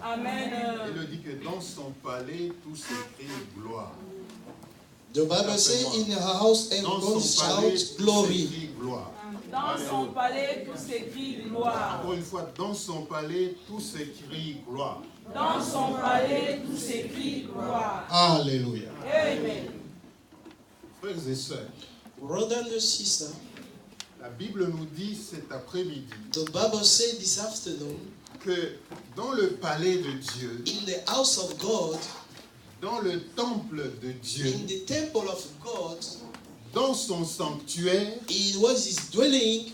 Amen. Il dit que dans son palais, tout s'écrit gloire. The Bible says in her house everyone shouts glory. Gloire. Dans son palais, tout s'écrit gloire. Encore une fois, dans son palais, tout s'écrit gloire. Dans son palais, tout s'écrit gloire. Alléluia. Amen. Frères et sœurs, Brother and sister, la Bible nous dit cet après-midi the Bible says this afternoon, que dans le palais de Dieu, in the house of God, dans le temple de Dieu, in the temple of God, dans son sanctuaire, it was his dwelling.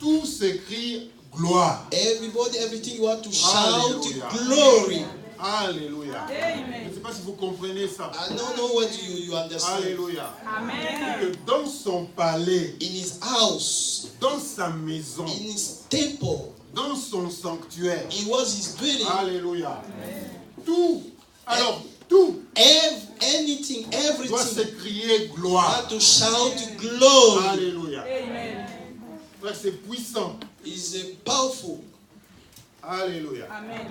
tout s'écrit gloire. Everybody, everything you want to shout Hallelujah. glory. Alléluia. Je Amen. ne sais pas si vous comprenez ça. I don't know what you understand. Alléluia. Amen. Que dans son palais, In his house, dans sa maison, in his temple, dans son sanctuaire, it was his dwelling. alléluia. Tout, alors tout Anything, doit everything, s'écrier you gloire. have to shout glory. Alléluia. Amen. Frère, c'est puissant. Is powerful. Alléluia. Amen.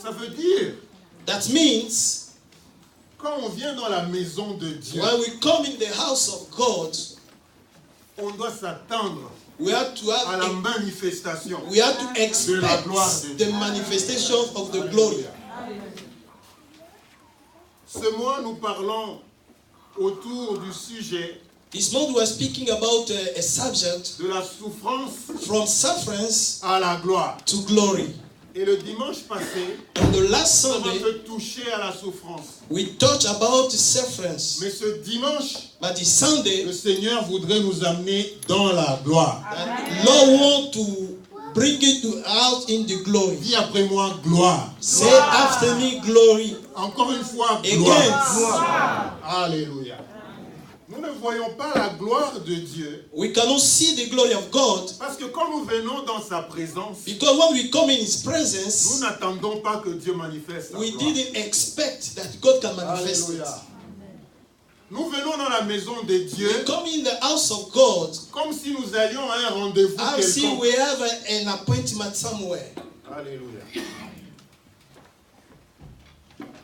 Ça veut dire, That means quand on vient dans la maison de Dieu, when we come in the house of God, on doit s'attendre we have to à la have manifestation. we have to de la gloire de expect Dieu. the manifestation of the glory. Ce mois, nous parlons autour du sujet This month we are speaking about a subject de la souffrance from sufferance à la gloire. to glory. Et le dimanche passé, And the last on a un Sunday peu touché à la souffrance. we talked about sufferance, Mais ce dimanche, but this Sunday le Seigneur voudrait nous amener dans la gloire. Lord want to bring it out in the glory. Dis après moi, gloire. Say after me glory. Encore une fois, Again. gloire. Alléluia. Nous ne voyons pas la gloire de Dieu We cannot see the glory of God parce que quand nous venons dans sa présence, because when we come in his nous presence, n'attendons pas que Dieu manifeste sa we gloire. didn't expect that God can manifest it. Alléluia. Nous venons dans la maison de Dieu We come in the house of God comme si nous allions à un rendez-vous as if quelconque. we have an appointment somewhere. Alléluia.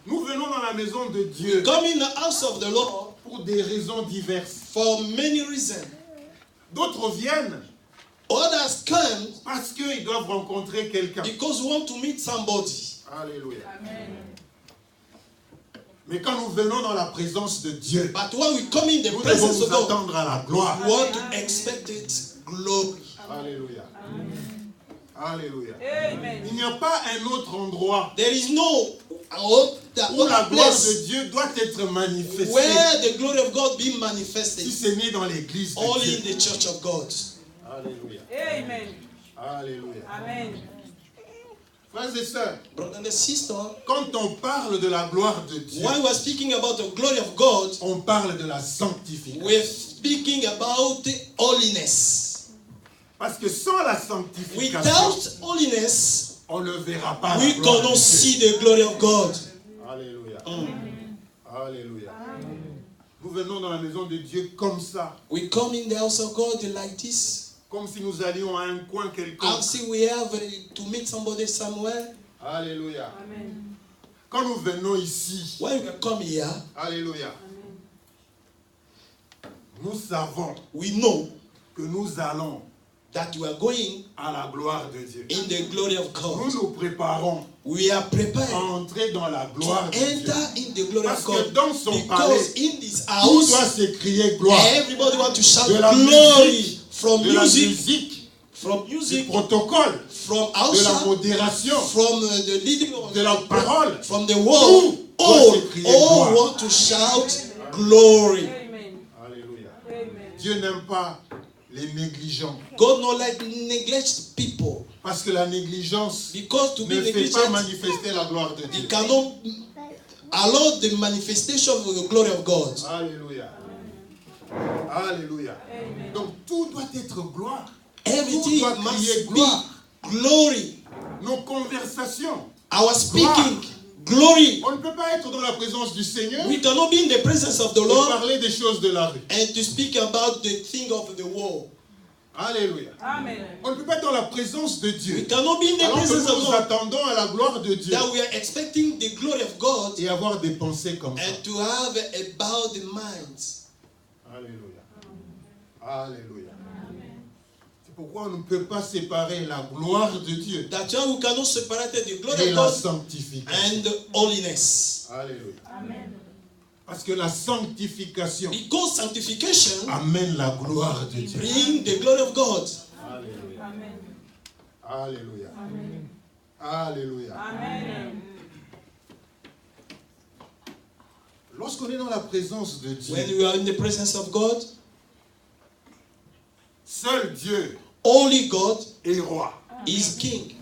Nous venons dans la maison de Dieu Come in the house of the Lord pour des raisons diverses. for many reasons. D'autres viennent Others come parce qu'ils doivent rencontrer quelqu'un. because we want to meet somebody. Alléluia. Amen. Mais quand nous venons dans la présence de Dieu, But when we come in the nous devons presence nous of God, attendre à la gloire. we want to expect it glory. Alléluia. Alléluia. Amen. Il n'y a pas un autre endroit There is no où la gloire place de Dieu doit être manifestée where the glory of God be si manifested, ce n'est dans l'église de only in Dieu. the church of God. Alléluia. Amen. Alléluia. Amen. Frères et sœurs, Brother and sister, quand on parle de la gloire de Dieu, when we are speaking about the glory of God, on parle de la sanctification. we're speaking about the holiness. Parce que sans la sanctification, Without holiness, on ne verra pas la we gloire de cannot Dieu. see the glory of God. Alléluia. Alléluia. Nous venons dans la maison de Dieu comme ça, We come in the house of God like this, comme si nous allions à un coin quelconque. as if we have to meet somebody somewhere. Alléluia. Amen. Quand nous venons ici, When we come here, alléluia, nous savons we know que nous allons that we are going à la gloire de Dieu. in the glory of Nous God. nous préparons We are à prepared entrer dans la gloire to de Dieu. enter in the glory Parce of que God. dans son Because palais, in this tout doit house, s'écrier gloire. everybody want to shout De la glory musique, from de la music, musique, from du music, protocole, from de la outside, modération, from the leading of de la parole. from the world. Tout doit s'écrier gloire. All want to shout glory. Amen. Alléluia. Amen. Dieu n'aime pas les négligents. God not like neglect people, Parce que la négligence because to be ne fait pas negligent, manifester la gloire de Dieu. you cannot allow the manifestation of the glory of God. Alléluia. Alléluia. Amen. Donc tout doit être gloire. Everything doit crier must gloire. be glory. Nos conversations. Our speaking, glory. On ne peut pas être dans la présence du Seigneur We cannot be in the presence of the et Lord parler des choses de la rue. and to speak about the thing of the world. Alléluia. Amen. On ne peut pas être dans la présence de We Dieu. cannot be in the Alors que presence of nous God attendons à la gloire de Dieu that we are expecting the glory of God et avoir des pensées comme ça. and to have a bowed mind. Alléluia. Alléluia. C'est pourquoi on ne peut pas séparer la gloire de Dieu That's why we cannot separate the glory et of la God sanctification. and holiness. Alléluia. Amen. Parce que la sanctification Because sanctification amène la gloire de Dieu. brings the glory of God. Alléluia. Amen. Alléluia. Amen. Alléluia. Amen. Lorsqu'on est dans la présence de When Dieu, we are in the presence of God, seul Dieu only God est roi. is King.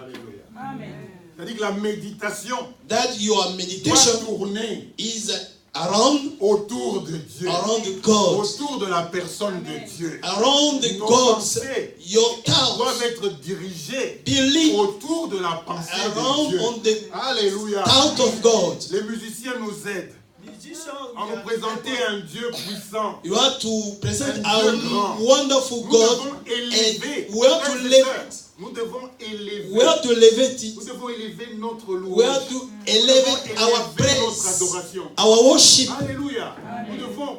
Alléluia. Amen. C'est-à-dire que la méditation That your doit meditation tourner is around autour de Dieu, God, autour de la personne de Dieu. around the Nos God. pensées Your doivent thoughts être dirigées believe autour de la pensée de around Dieu. on the Alléluia. thought of God. Les musiciens nous aident à nous présenter un Dieu puissant. You have to present Un a Dieu grand. wonderful Nous God. devons élever, we have to frères et live- sœurs, nous devons élever, We have to elevate it. nous devons élever notre We louange. have to Nous devons elevate élever our notre praise, adoration. our worship. Alléluia. Nous devons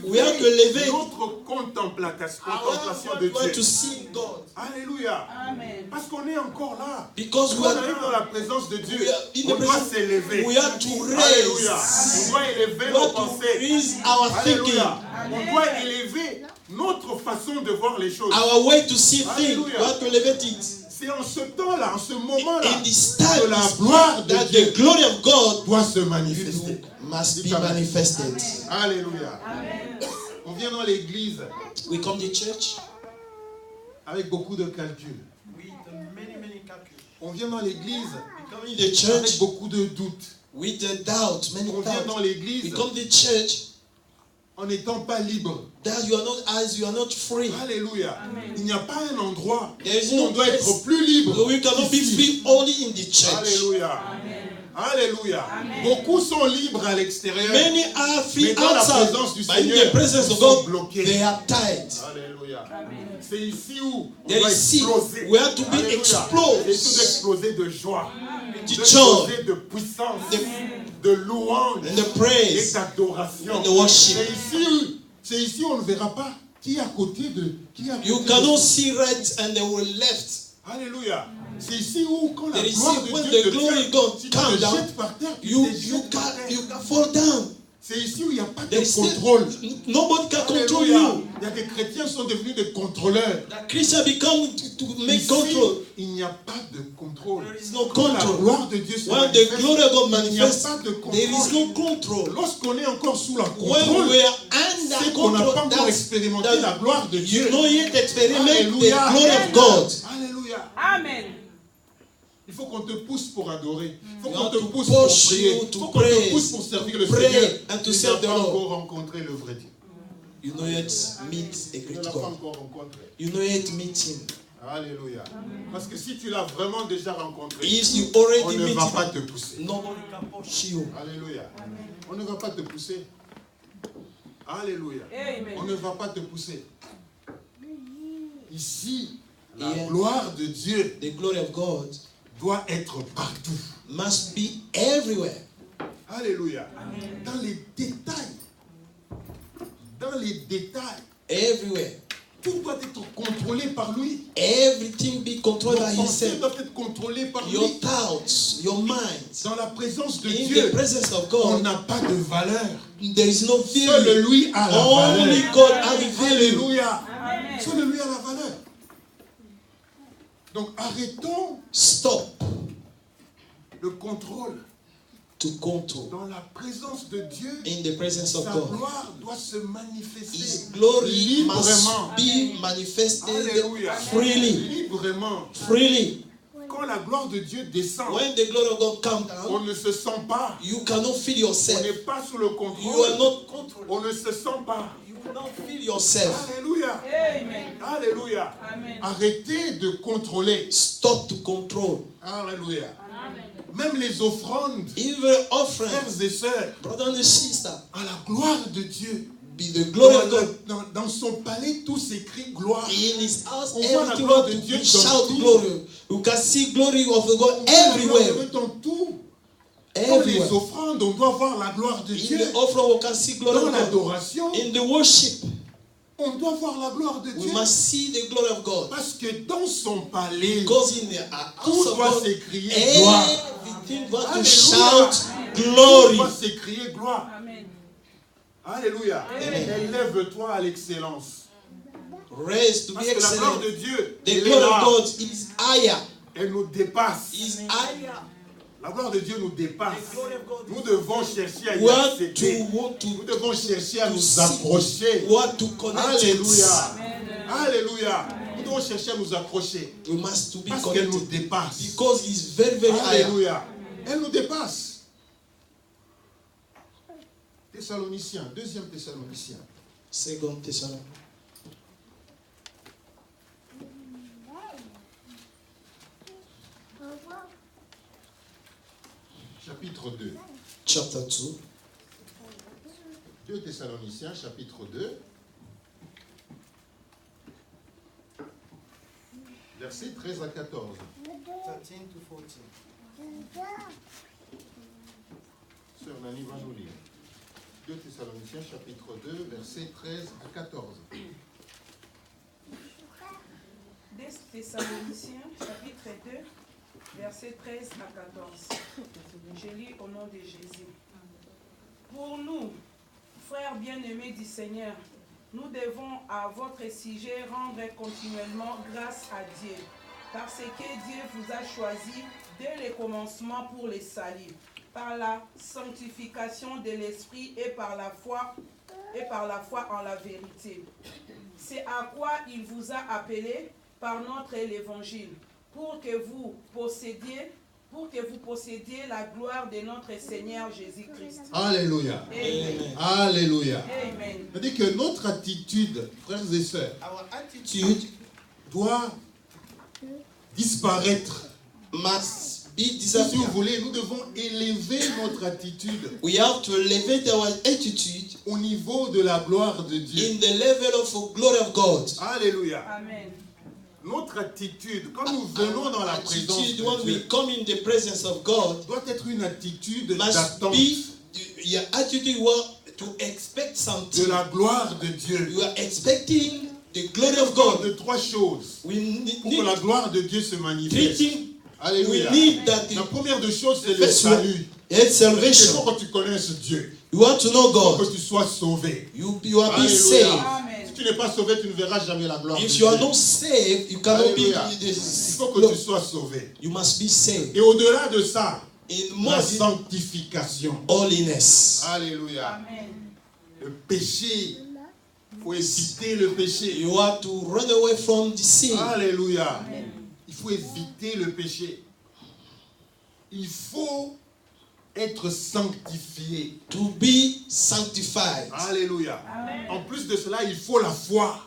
We have to elevate élever notre contemplation Our de we want to Dieu. see God Alléluia. Amen. Parce qu'on est encore là. because Quand we on are arrive dans la présence de Dieu, we are in the on doit presence- s'élever. we have to Alléluia. raise. On doit élever We nos have to pensées. raise our thinking, Alléluia. On doit élever notre façon de voir les choses. our way to see things. Alléluia. We have to elevate it. C'est en ce temps-là, en ce moment-là, In this time, que la gloire de that Dieu the glory of God doit se manifester. must be manifested. Alléluia. On vient dans l'église We come to church avec beaucoup de calculs. On vient dans l'église come in the avec church beaucoup de doutes. with the doubt, many On vient dans doubts. l'église We come to church en n'étant pas libre. that you are not as you are not free. Alléluia. Il n'y a pas un endroit There is où no on doit place être plus libre. We cannot be qu'ici. free only in the church. Alléluia. Alléluia. Beaucoup sont libres à l'extérieur. Many are free Mais dans la outside, présence du but in Seigneur, the presence ils of sont God, bloqués. they are tied. Alléluia. C'est ici où on There doit is seed. exploser. We have to be Alléluia. explosed. C'est tout d'exploser de joie, The d'exploser joy, de puissance, de louange and the et praise, d'adoration. and the worship. C'est ici où on ne verra pas qui est à côté de qui est à côté You de cannot qui. see right and they will left. Alléluia. C'est ici où quand la There is gloire de when Dieu the te glory tient, God si tu come te down, jettes par terre, tu You te jettes par terre. can fall down. C'est ici où il n'y a pas de There is contrôle. nobody can control Alléluia. you. Il y a des chrétiens qui sont devenus des contrôleurs. The Christian become to make Ici, control. il n'y a pas de contrôle. There is no Quand la control. gloire de Dieu se When the manifeste, glory of God il n'y a manifests, pas de there is no contrôle. control. Lorsqu'on est encore sous la When contrôle, we are c'est under qu'on n'a pas control, encore expérimenté that la gloire de Dieu. you know yet experiment the Alléluia. glory of God. Alléluia. Amen. Il faut qu'on te pousse pour adorer. Il faut You qu'on have te to pousse pour push prier. you Il to faut qu'on te praise, pousse pour servir le pray, Seigneur. and to Tu serve n'as the pas Lord. encore rencontré le vrai Dieu. You know yet meet a Tu ne great l'as pas God. encore rencontré. You know yet meet Him. Alléluia. Parce que si tu l'as vraiment déjà rencontré, If you on already ne meet va pas Him, te pousser. nobody can push you. Alléluia. On ne va pas te pousser. Alléluia. On Amen. ne va pas te pousser. Ici, la Yeah. gloire de Dieu The glory of God doit être partout. must be everywhere. Alléluia. Dans les détails. Dans les détails. Everywhere. Tout doit être contrôlé par lui. Everything be controlled by Nos pensées Himself. doivent être contrôlées par Your lui. thoughts, your mind. Dans la présence de In the Dieu, presence of on God, n'a pas de valeur. there is no Seul feeling. lui a la Only valeur. God has a value. Alléluia. Amen. Seul lui a la valeur. Donc arrêtons Stop le contrôle. to control. Dans la présence de Dieu, In the presence of sa God, gloire doit se manifester His glory librement. must be manifested Alléluia. freely. Librement. Freely. Quand la gloire de Dieu descend, When the glory of God comes on down, ne se sent pas. you cannot feel On yourself. n'est pas sous le You are contrôle. not controlled. On ne se sent pas. You cannot feel yourself. Alléluia. Amen. Alléluia. Amen. Arrêtez de contrôler. Stop to control. Alléluia. Même les offrandes, Even offering, frères et sœurs, brother and sister, à la gloire de Dieu, be the glory of God. Dans son palais, tout s'écrit gloire. In his house, On voit la everything gloire want de to Dieu be dans shout tout. glory. You can see glory of the God On voit la gloire de everywhere. Dieu dans tout. Dans les Everywhere. offrandes, on doit voir la gloire de In Dieu. the offering, we can see glory Dans of God. l'adoration, In the worship, on doit voir la gloire de we Dieu. must see the glory of God. Parce que dans son palais, Because in the house tout of doit God, s'écrier gloire. everything got to Alléluia. shout Tout glory. doit s'écrier gloire. Amen. Alléluia. Amen. Élève-toi à l'excellence. Raise to be Parce que la gloire excellent. de Dieu, The elle est glory là. of God is higher. Elle nous dépasse. Is higher. La gloire de Dieu nous dépasse. The glory of God. Nous devons chercher à y We want accéder. to Nous devons chercher à to nous see. approcher. We want to connect Alléluia. it. Alléluia. Nous devons chercher à nous approcher. We must to be Parce qu'elle nous connected. dépasse. Because it's very, very higher. Alléluia. Elle nous dépasse. Thessaloniciens, 2e Thessaloniciens. Second Thessalonians. Chapitre 2. Chapter 2. 2 Thessaloniciens, chapitre 2. Versets 13 à 14. 13 to 14. Sœur Nani va nous lire. 2 Thessaloniciens, chapitre 2, versets 13 à 14. Des Thessaloniciens, chapitre 2, versets 13 à 14. Je lis au nom de Jésus. Pour nous, frères bien-aimés du Seigneur, nous devons à votre sujet rendre continuellement grâce à Dieu, parce que Dieu vous a choisi dès le commencement pour le salut, par la sanctification de l'Esprit et par la foi en la vérité. C'est à quoi il vous a appelé par notre évangile, pour que vous possédiez la gloire de notre Seigneur Jésus-Christ. Alléluia. Amen. Alléluia. Amen. C'est-à-dire que notre attitude, frères et sœurs, Our attitude doit disparaître. must be Si vous disappear. voulez, nous devons élever notre attitude We have to elevate our attitude au niveau de la gloire de Dieu. in the level of glory of God. Alléluia. Amen. Notre attitude, quand nous venons dans la présence Attitude de when we Dieu, come in the presence of God doit être une attitude must d'attente be your attitude to expect de something. la gloire de Dieu. You are expecting the glory of God God. de trois choses We need pour que la gloire de Dieu se three manifeste. things. Alléluia. We need that La the première des choses, c'est le first one salut. is Il faut salvation. que tu connaisses Dieu. You want to know Il faut God. que tu sois sauvé. You are being Alléluia. saved. Amen. Si tu n'es pas sauvé, tu ne verras jamais la gloire de If Dieu. you are not saved, you cannot be Alléluia. Il faut que tu this. sois sauvé. You must be saved. Et au-delà de ça, In la more than sanctification. holiness. Alléluia. Amen. Le péché, il faut éviter le péché. You have to run away from the sin. Alléluia. Amen. Il faut éviter le péché. Il faut être sanctifié. To be sanctified. Alléluia. Amen. En plus de cela, il faut la foi.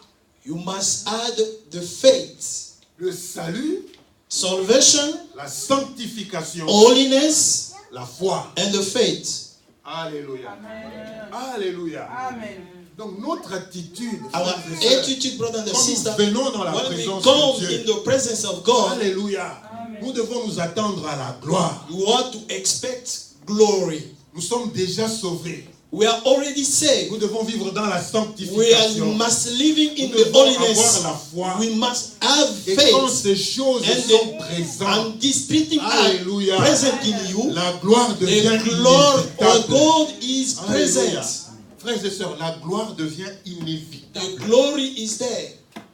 You must add the faith, Le salut, salvation, la sanctification, holiness, la foi. and the faith. Alléluia. Amen. Alléluia. Amen. Donc notre attitude, Our frères et sœurs, attitude, brother and quand sister, nous venons dans la when we présence come de in Dieu, the presence of God, Alléluia, nous devons nous attendre à la gloire. you want to expect glory. Nous sommes déjà sauvés. We are already saved. Nous devons vivre dans la We sanctification. must living in Nous the devons holiness. avoir la foi. We must have Et quand faith. ces choses And sont présentes, And these three things are Alléluia, present in you. la gloire devient The glory of inévitable. God is Alléluia. present. Frères et sœurs, la gloire devient inévitable. The glory is there.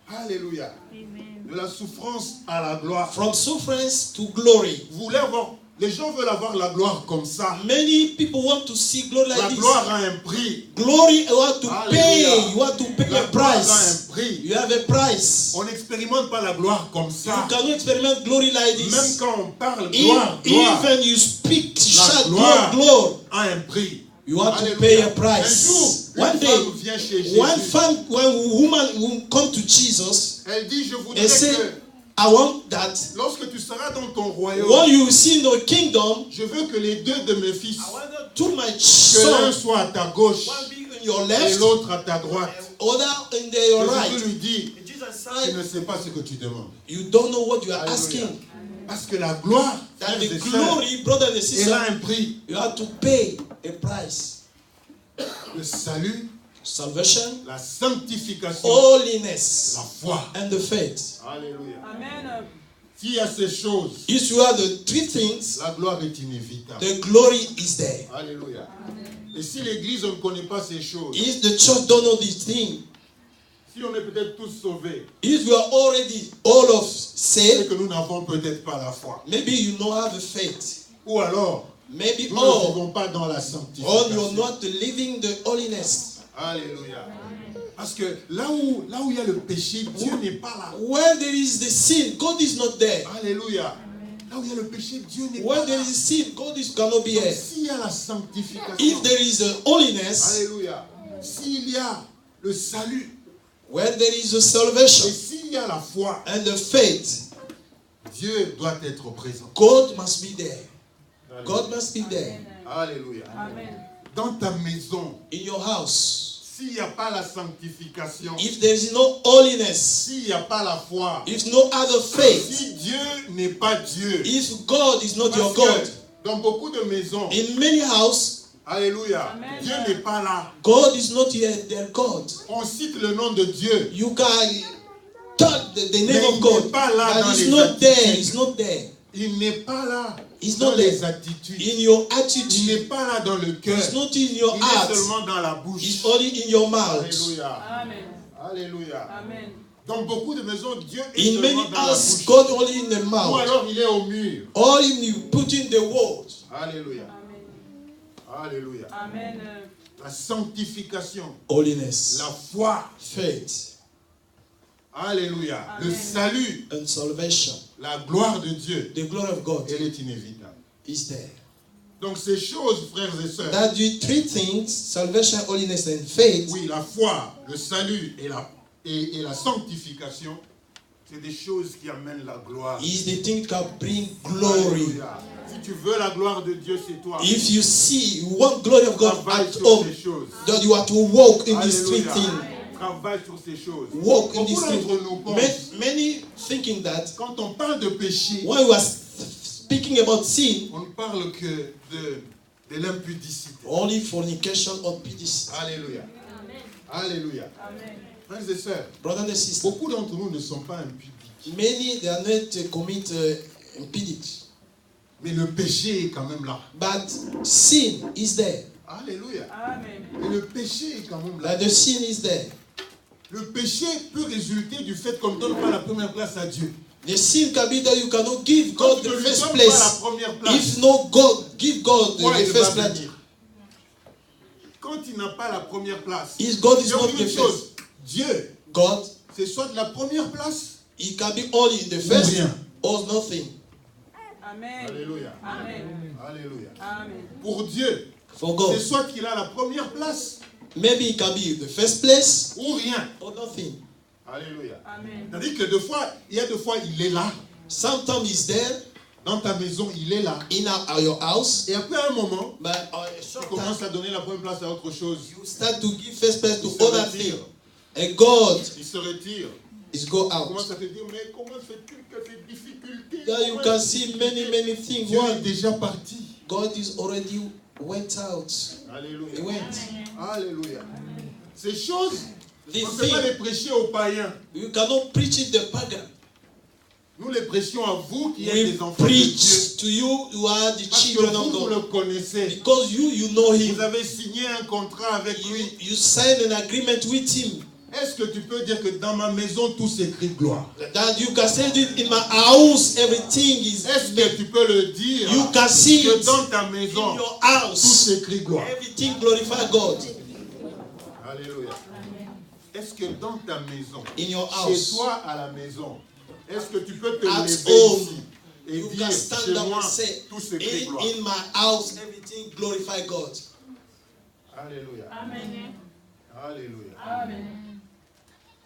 Alléluia. De la souffrance à la gloire. From sufferance to glory. Vous voulez avoir, les gens veulent avoir la gloire comme ça. Many people want to see glory La like this. gloire a un prix. Glory, you have to Alléluia. pay. You have to pay La a gloire a un price. prix. You have a price. On n'expérimente pas la gloire comme You ça. cannot experiment glory like Même this. quand on parle gloire, gloire Even you speak, shout gloire. glory. a un prix. You have to Alléluia. pay a Un price. jour, One une day, femme vient chez Jésus. one femme, when woman will come to Jesus Elle dit, je voudrais and say, que I want that lorsque tu seras dans ton royaume, when you see in the kingdom, je veux que les deux de mes fils, I want to my que l'un son, soit à ta gauche one be on your et left, l'autre à ta droite. other in your Et Jésus right. lui dit, And Jesus tu said, ne sais pas ce que tu demandes. you don't know what you are Alléluia. asking. Parce que la gloire, That frères the et sœurs, glory, brothers and elle sisters, a un prix. you have to pay a price. Le salut, Salvation, la sanctification, holiness, la foi. and the faith. Alléluia. Amen. S'il y a ces choses, If you have the three things, la gloire est inévitable. the glory is there. Alléluia. Et si l'église ne connaît pas ces choses, If the church don't know these things, si on est peut-être tous sauvés, if you are already all of c'est saved, que nous n'avons peut-être pas la foi. maybe you don't have a faith. Ou alors, Maybe nous ne all, vivons pas dans la or sanctification. you're not living the holiness. Alléluia. Parce que là où il y a le péché, Dieu n'est pas là. Where there is the sin, God is not there. Alléluia. Là où il y a le péché, Dieu n'est Where pas there là. is sin, God cannot be Donc, here. s'il y a la sanctification, If there is a holiness, alléluia. S'il y a le salut, where there is a et salvation s'il y a la foi, and the faith, Dieu doit être présent. God must be there. God must be there. Alléluia. Amen. Dans ta maison, In your house, s'il n'y a pas la sanctification, if there is no holiness, s'il n'y a pas la foi, if no other faith, si Dieu n'est pas Dieu, if God is not your parce God, que dans beaucoup de maisons, in many houses, alléluia, Amen. Dieu n'est pas là. God is not yet their God. On cite le nom de Dieu, You can talk the Mais name il of God, n'est pas là but dans it's les not there. attitudes. It's not there. il n'est pas là It's dans not les there. attitudes, In your il attitude, n'est pas là dans le cœur, it's not in your il est heart. seulement dans la bouche. It's only in your mouth. Alléluia, Amen. alléluia. Amen. Dans beaucoup de maisons, Dieu est In many seulement dans la houses, bouche. God only in the Ou mouth. alors il est au mur. Or in you put in the word. Alléluia, Amen. alléluia. Amen. La sanctification, Holiness, la foi, faith, alléluia. Amen. Le salut, and salvation. la gloire de Dieu, The glory of God elle est inévitable. is there. Donc ces choses, frères et sœurs, That the three things, salvation, holiness, and faith, oui, la foi, le salut et la sanctification, c'est des choses qui amènent la gloire. is the thing that bring glory. Alléluia. Si tu veux la gloire de Dieu, c'est toi. If you see, you want glory of God Travaille at sur home, ces choses. then you have to walk in these three Alléluia. things. Travaille sur ces choses. Walk in Beaucoup these things. d'entre nous pensent, Many thinking that quand on parle de péché, when we are speaking about sin, on ne parle que de l'impudicité. only fornication or pity. Alléluia. Alléluia. Amen. Frères et sœurs, Brothers and sisters, beaucoup d'entre nous ne sont pas impudiques. many they are not commit impudicity, Mais le péché est quand même là. but sin is there. Alléluia. Amen. Et le péché est quand même là. That the sin is there. Le péché peut résulter du fait qu'on ne donne pas la première place à Dieu. The sin can be that you cannot give Quand God tu ne the lui first donnes pas la place. première place, If no God, give God pourquoi the il va first place. venir? Quand il n'a pas la première place, If God is il y a not une the chose. first, Dieu, God, c'est soit de la première place He can be only in the ou first rien. or nothing. Amen. Alléluia. Amen. Alléluia. Amen. Pour Dieu, For God, c'est soit qu'il a la première place maybe He can be the first place ou rien. or nothing. Alléluia. Amen. C'est-à-dire que il y a deux fois, il est là. Sometimes He's there Dans ta maison, il est là. in your house, Et après un moment, but a tu short commences time, à donner la première place à autre chose. you start to give first place to Il se other retire. things. And God Il se retire. is go Tu commences out. à te dire, mais comment fais-tu que ces difficultés? There you comment can est-ce que see many things. Dieu est One, déjà parti. God is already went out. He Alléluia. went. Alléluia. Ces choses, These on ne peut pas things, les prêcher aux païens. you cannot preach it the pagan. Nous les prêchions à vous qui êtes We des enfants de Dieu. preach to you, you are the Parce que children of vous God. le connaissez. Because you know Vous Him. avez signé un contrat avec lui. You sign an agreement with Him. Est-ce que tu peux dire que dans ma maison, tout s'écrit gloire? That you can say this in my house, everything is. Est-ce que tu peux le dire You can see que it dans ta in maison, your tout house. s'écrit gloire? Everything glorify God. Alléluia. Est-ce que dans ta maison, In your chez house, toi à la maison, est-ce que tu peux te At lever home, ici et you dire can chez stand up moi, and say, tout s'écrit gloire? in my house, everything glorify God. Alléluia. Amen. Alléluia. Amen.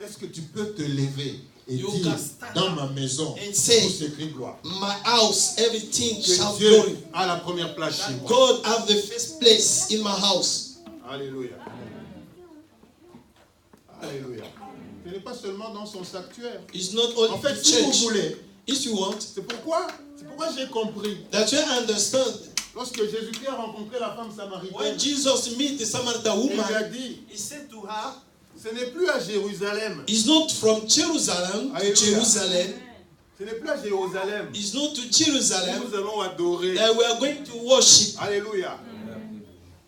Est-ce que tu peux te lever et You dire can stand dans up ma maison, and say, tout s'écrit gloire? My house, everything shall Que Dieu glory. a la première place chez moi. God have the first place in my house. Alléluia. Alléluia. Ce n'est pas seulement dans son sanctuaire. It's not only En fait, the si vous church. voulez, If you want, c'est pourquoi j'ai compris. that you understand. Lorsque Jésus-Christ a rencontré la femme samaritaine, When Jesus met the Samaritan il lui a woman, dit, he said to her, ce n'est plus à Jérusalem. it's not from Jerusalem to Alléluia. Jerusalem. Ce n'est plus à Jérusalem. It's not to Jerusalem Nous allons adorer. that we are going to worship. Alléluia.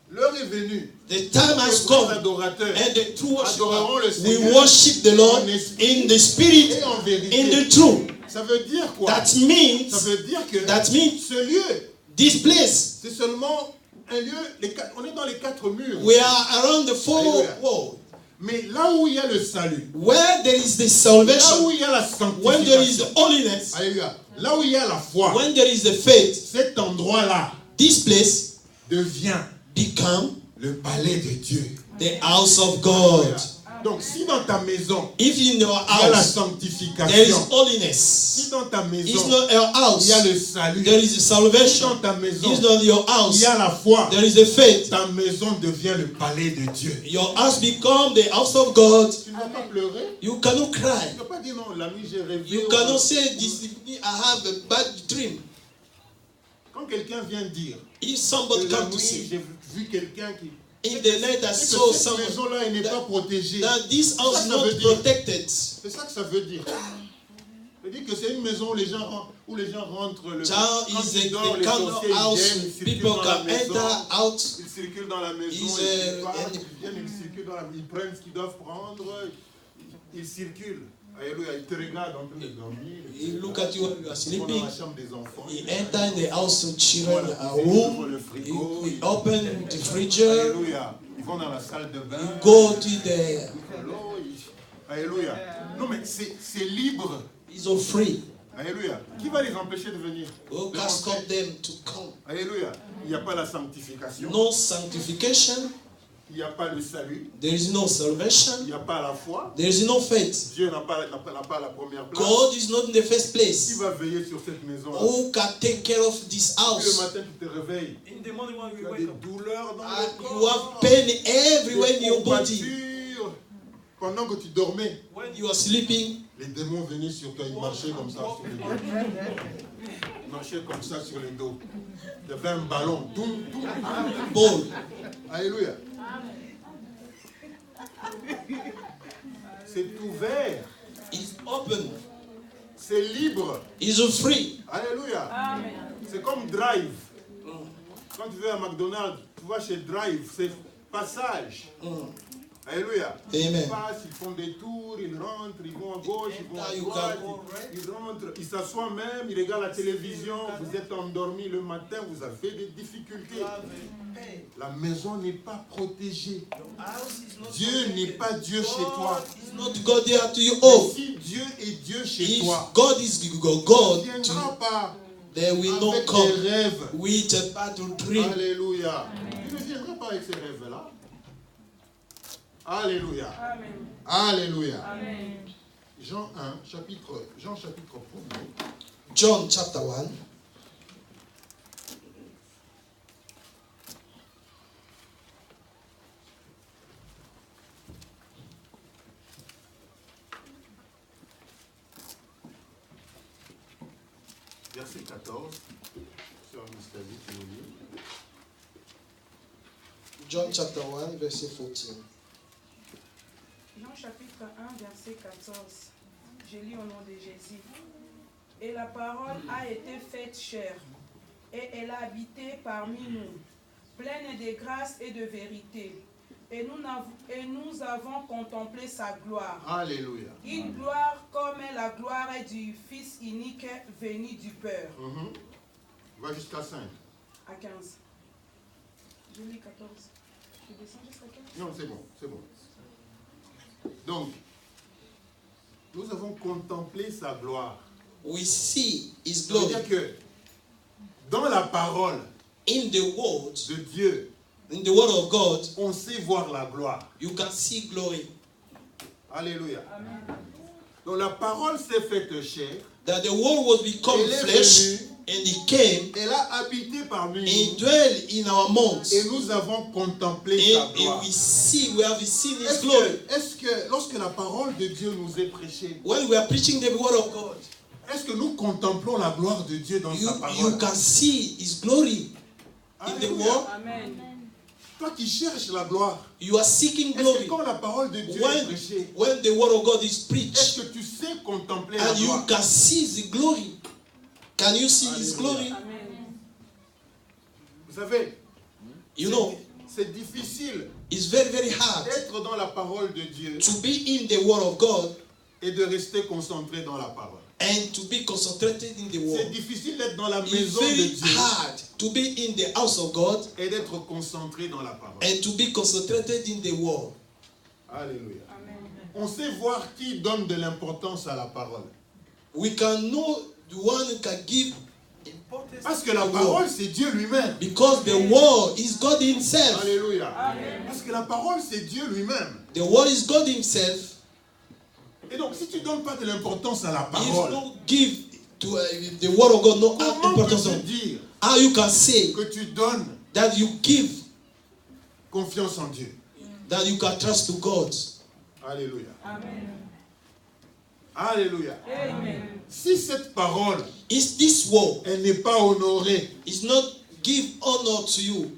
L'heure est venue. The time has Les come, adorateurs and the true adoreront le worshippers will Seigneur worship the Lord en esprit in the spirit, et en vérité. in the truth. Ça veut dire quoi? That Ça means, veut dire que that means ce lieu, this place, c'est seulement un lieu, on est dans les 4 murs. we are around the four Alléluia. walls. Mais là où il y a le salut, Where there is the là salvation, où il y a la when there is the sanctification, holiness, Alléluia. Là où il y a la foi, when there is the faith, cet endroit-là this place devient become le palais de Dieu. the house of God. Alléluia. Donc si dans ta maison, If in your il y a la house there is sanctification, si holiness, dans ta it's maison, not your il y a house, le salut, there is the si salvation, dans ta maison, it's not your il house, y a la foi, there is the faith. ta maison devient le palais de Dieu. Your house become the house of God. Tu ne vas pas pleurer. You cannot Tu cry. ne peux pas dire non, la nuit j'ai rêvé. You cannot say this evening I have a bad dream. Quand quelqu'un vient dire If somebody que la comes to nuit say, j'ai vu quelqu'un qui... in the night I C'est saw que cette someone, maison-là elle n'est pas protégée. that this house Ça is veut not dire. protected. C'est ça que ça veut dire. Ça veut dire que c'est une maison où les gens rentrent le Child quand is ils dorment, a les kind sorciers of house. viennent, ils circulent People dans la can maison. enter out. Ils circulent dans la maison, Is, ils partent, and- ils viennent, ils circulent dans la maison, ils prennent ce qu'ils doivent prendre, ils circulent. Alléluia, ils te regardent en train de dormir. He look at you when you are Ils vont sleeping. dans la chambre des enfants. He enter in the house of children, Voilà, a ils ouvrent room. le frigo. He open the fridge. Alléluia. Ils vont dans la salle de bain. Go to the. Alléluia. Non mais c'est libre. Is all free. Alléluia. Qui va les empêcher de venir? Who De can stop rentrer? them to come? Alléluia. Il n'y a pas la sanctification. No sanctification. Il n'y a pas le salut. There is no Il salvation. n'y a pas la foi. There is no faith. Dieu n'a pas la première place. God is not in the first Qui place. va veiller sur cette maison? Who can take care of this Le house? matin, tu te réveilles. In the morning when Tu we as wake des up, douleurs dans And le you corps. have pain everywhere in Des your body. courbatures. Pendant que tu dormais, when You are sleeping. les démons venaient sur toi, ils marchaient comme ça sur les dos. Ils marchaient comme ça sur les dos. Il y avait un ballon. Toum, toum. Ball. Alléluia. C'est ouvert. It's open. C'est libre. It's free. Alléluia. Amen. C'est comme Drive. Quand tu vas à McDonald's, tu vas chez Drive, c'est passage. Alléluia. Amen. Ils passent, ils font des tours, ils rentrent, ils vont à gauche, ils vont à You droite, can go ils rentrent, ils s'assoient même, ils regardent la télévision, vous êtes endormi le matin, vous avez des difficultés. La maison n'est pas protégée. Dieu n'est pas Dieu chez toi. It's not God there to you. Mais Oh, si Dieu est Dieu chez if toi, God is il ne God, viendra pas they will not avec come des rêves. with a bad dream. Alléluia. Il ne viendra pas avec ces rêves-là. Alléluia. Amen. Alléluia. Amen. Jean chapitre 1. John chapter 1. Verset 14. Sur Anastasie, tu nous lis. John chapter 1, verset 14. Jean chapitre 1, verset 14. Je lis au nom de Jésus. Et la parole a été faite chair, et elle a habité parmi nous, pleine de grâce et de vérité. Et nous avons contemplé sa gloire. Alléluia. Une gloire comme la gloire du Fils unique venu du Père. Va jusqu'à 5. À 15. Je lis 14. Je descends jusqu'à 15. Non, c'est bon, c'est bon. Donc, nous avons contemplé sa gloire. We see His Ça veut glory dire que dans la parole in the word, de Dieu, in the word of God. on sait voir la gloire. You can see glory. Alléluia. Amen. Donc la parole s'est faite chair. That the word was become Elle est flesh. venue And he came. Elle a habité parmi And he nous. dwelt in our midst. Et nous avons contemplé sa And gloire. we have seen his glory. Est-ce que lorsque la parole de Dieu nous est prêchée, When we are preaching the word of God, est-ce que nous contemplons la gloire de Dieu dans sa parole? you can see his glory in the Alléluia. word. Amen. Toi qui cherches la gloire, You are seeking est-ce que glory. quand la parole de Dieu est prêchée, When the word of God is est-ce preached que tu sais contempler la and you gloire? can see the glory, can you see his glory? Amen. Vous savez, You know, c'est difficile it's very, very hard d'être dans la parole de Dieu to be in the word of God et de rester concentré dans la parole. and to be concentrated in the C'est word. difficile d'être dans la It's maison de very Dieu hard to be in the house of God et d'être concentré dans la parole. and to be concentrated in the word. Alléluia. Amen. On sait voir qui donne de l'importance à la parole. We can know the one who can give importance Parce que to la the parole, word. c'est Dieu lui-même. Because the word is God himself. Alléluia. Amen. Parce que la parole, c'est Dieu lui-même. The word is God himself. Et donc, si tu ne donnes pas de l'importance à la If you parole, don't give to the word of God no comment importance, peux-tu dire how you can say que tu donnes that you give, confiance en Dieu? that you can trust to God? Alléluia. Amen. Alléluia. Amen. Si cette parole, Is this word elle n'est pas honorée, is not give honor to you?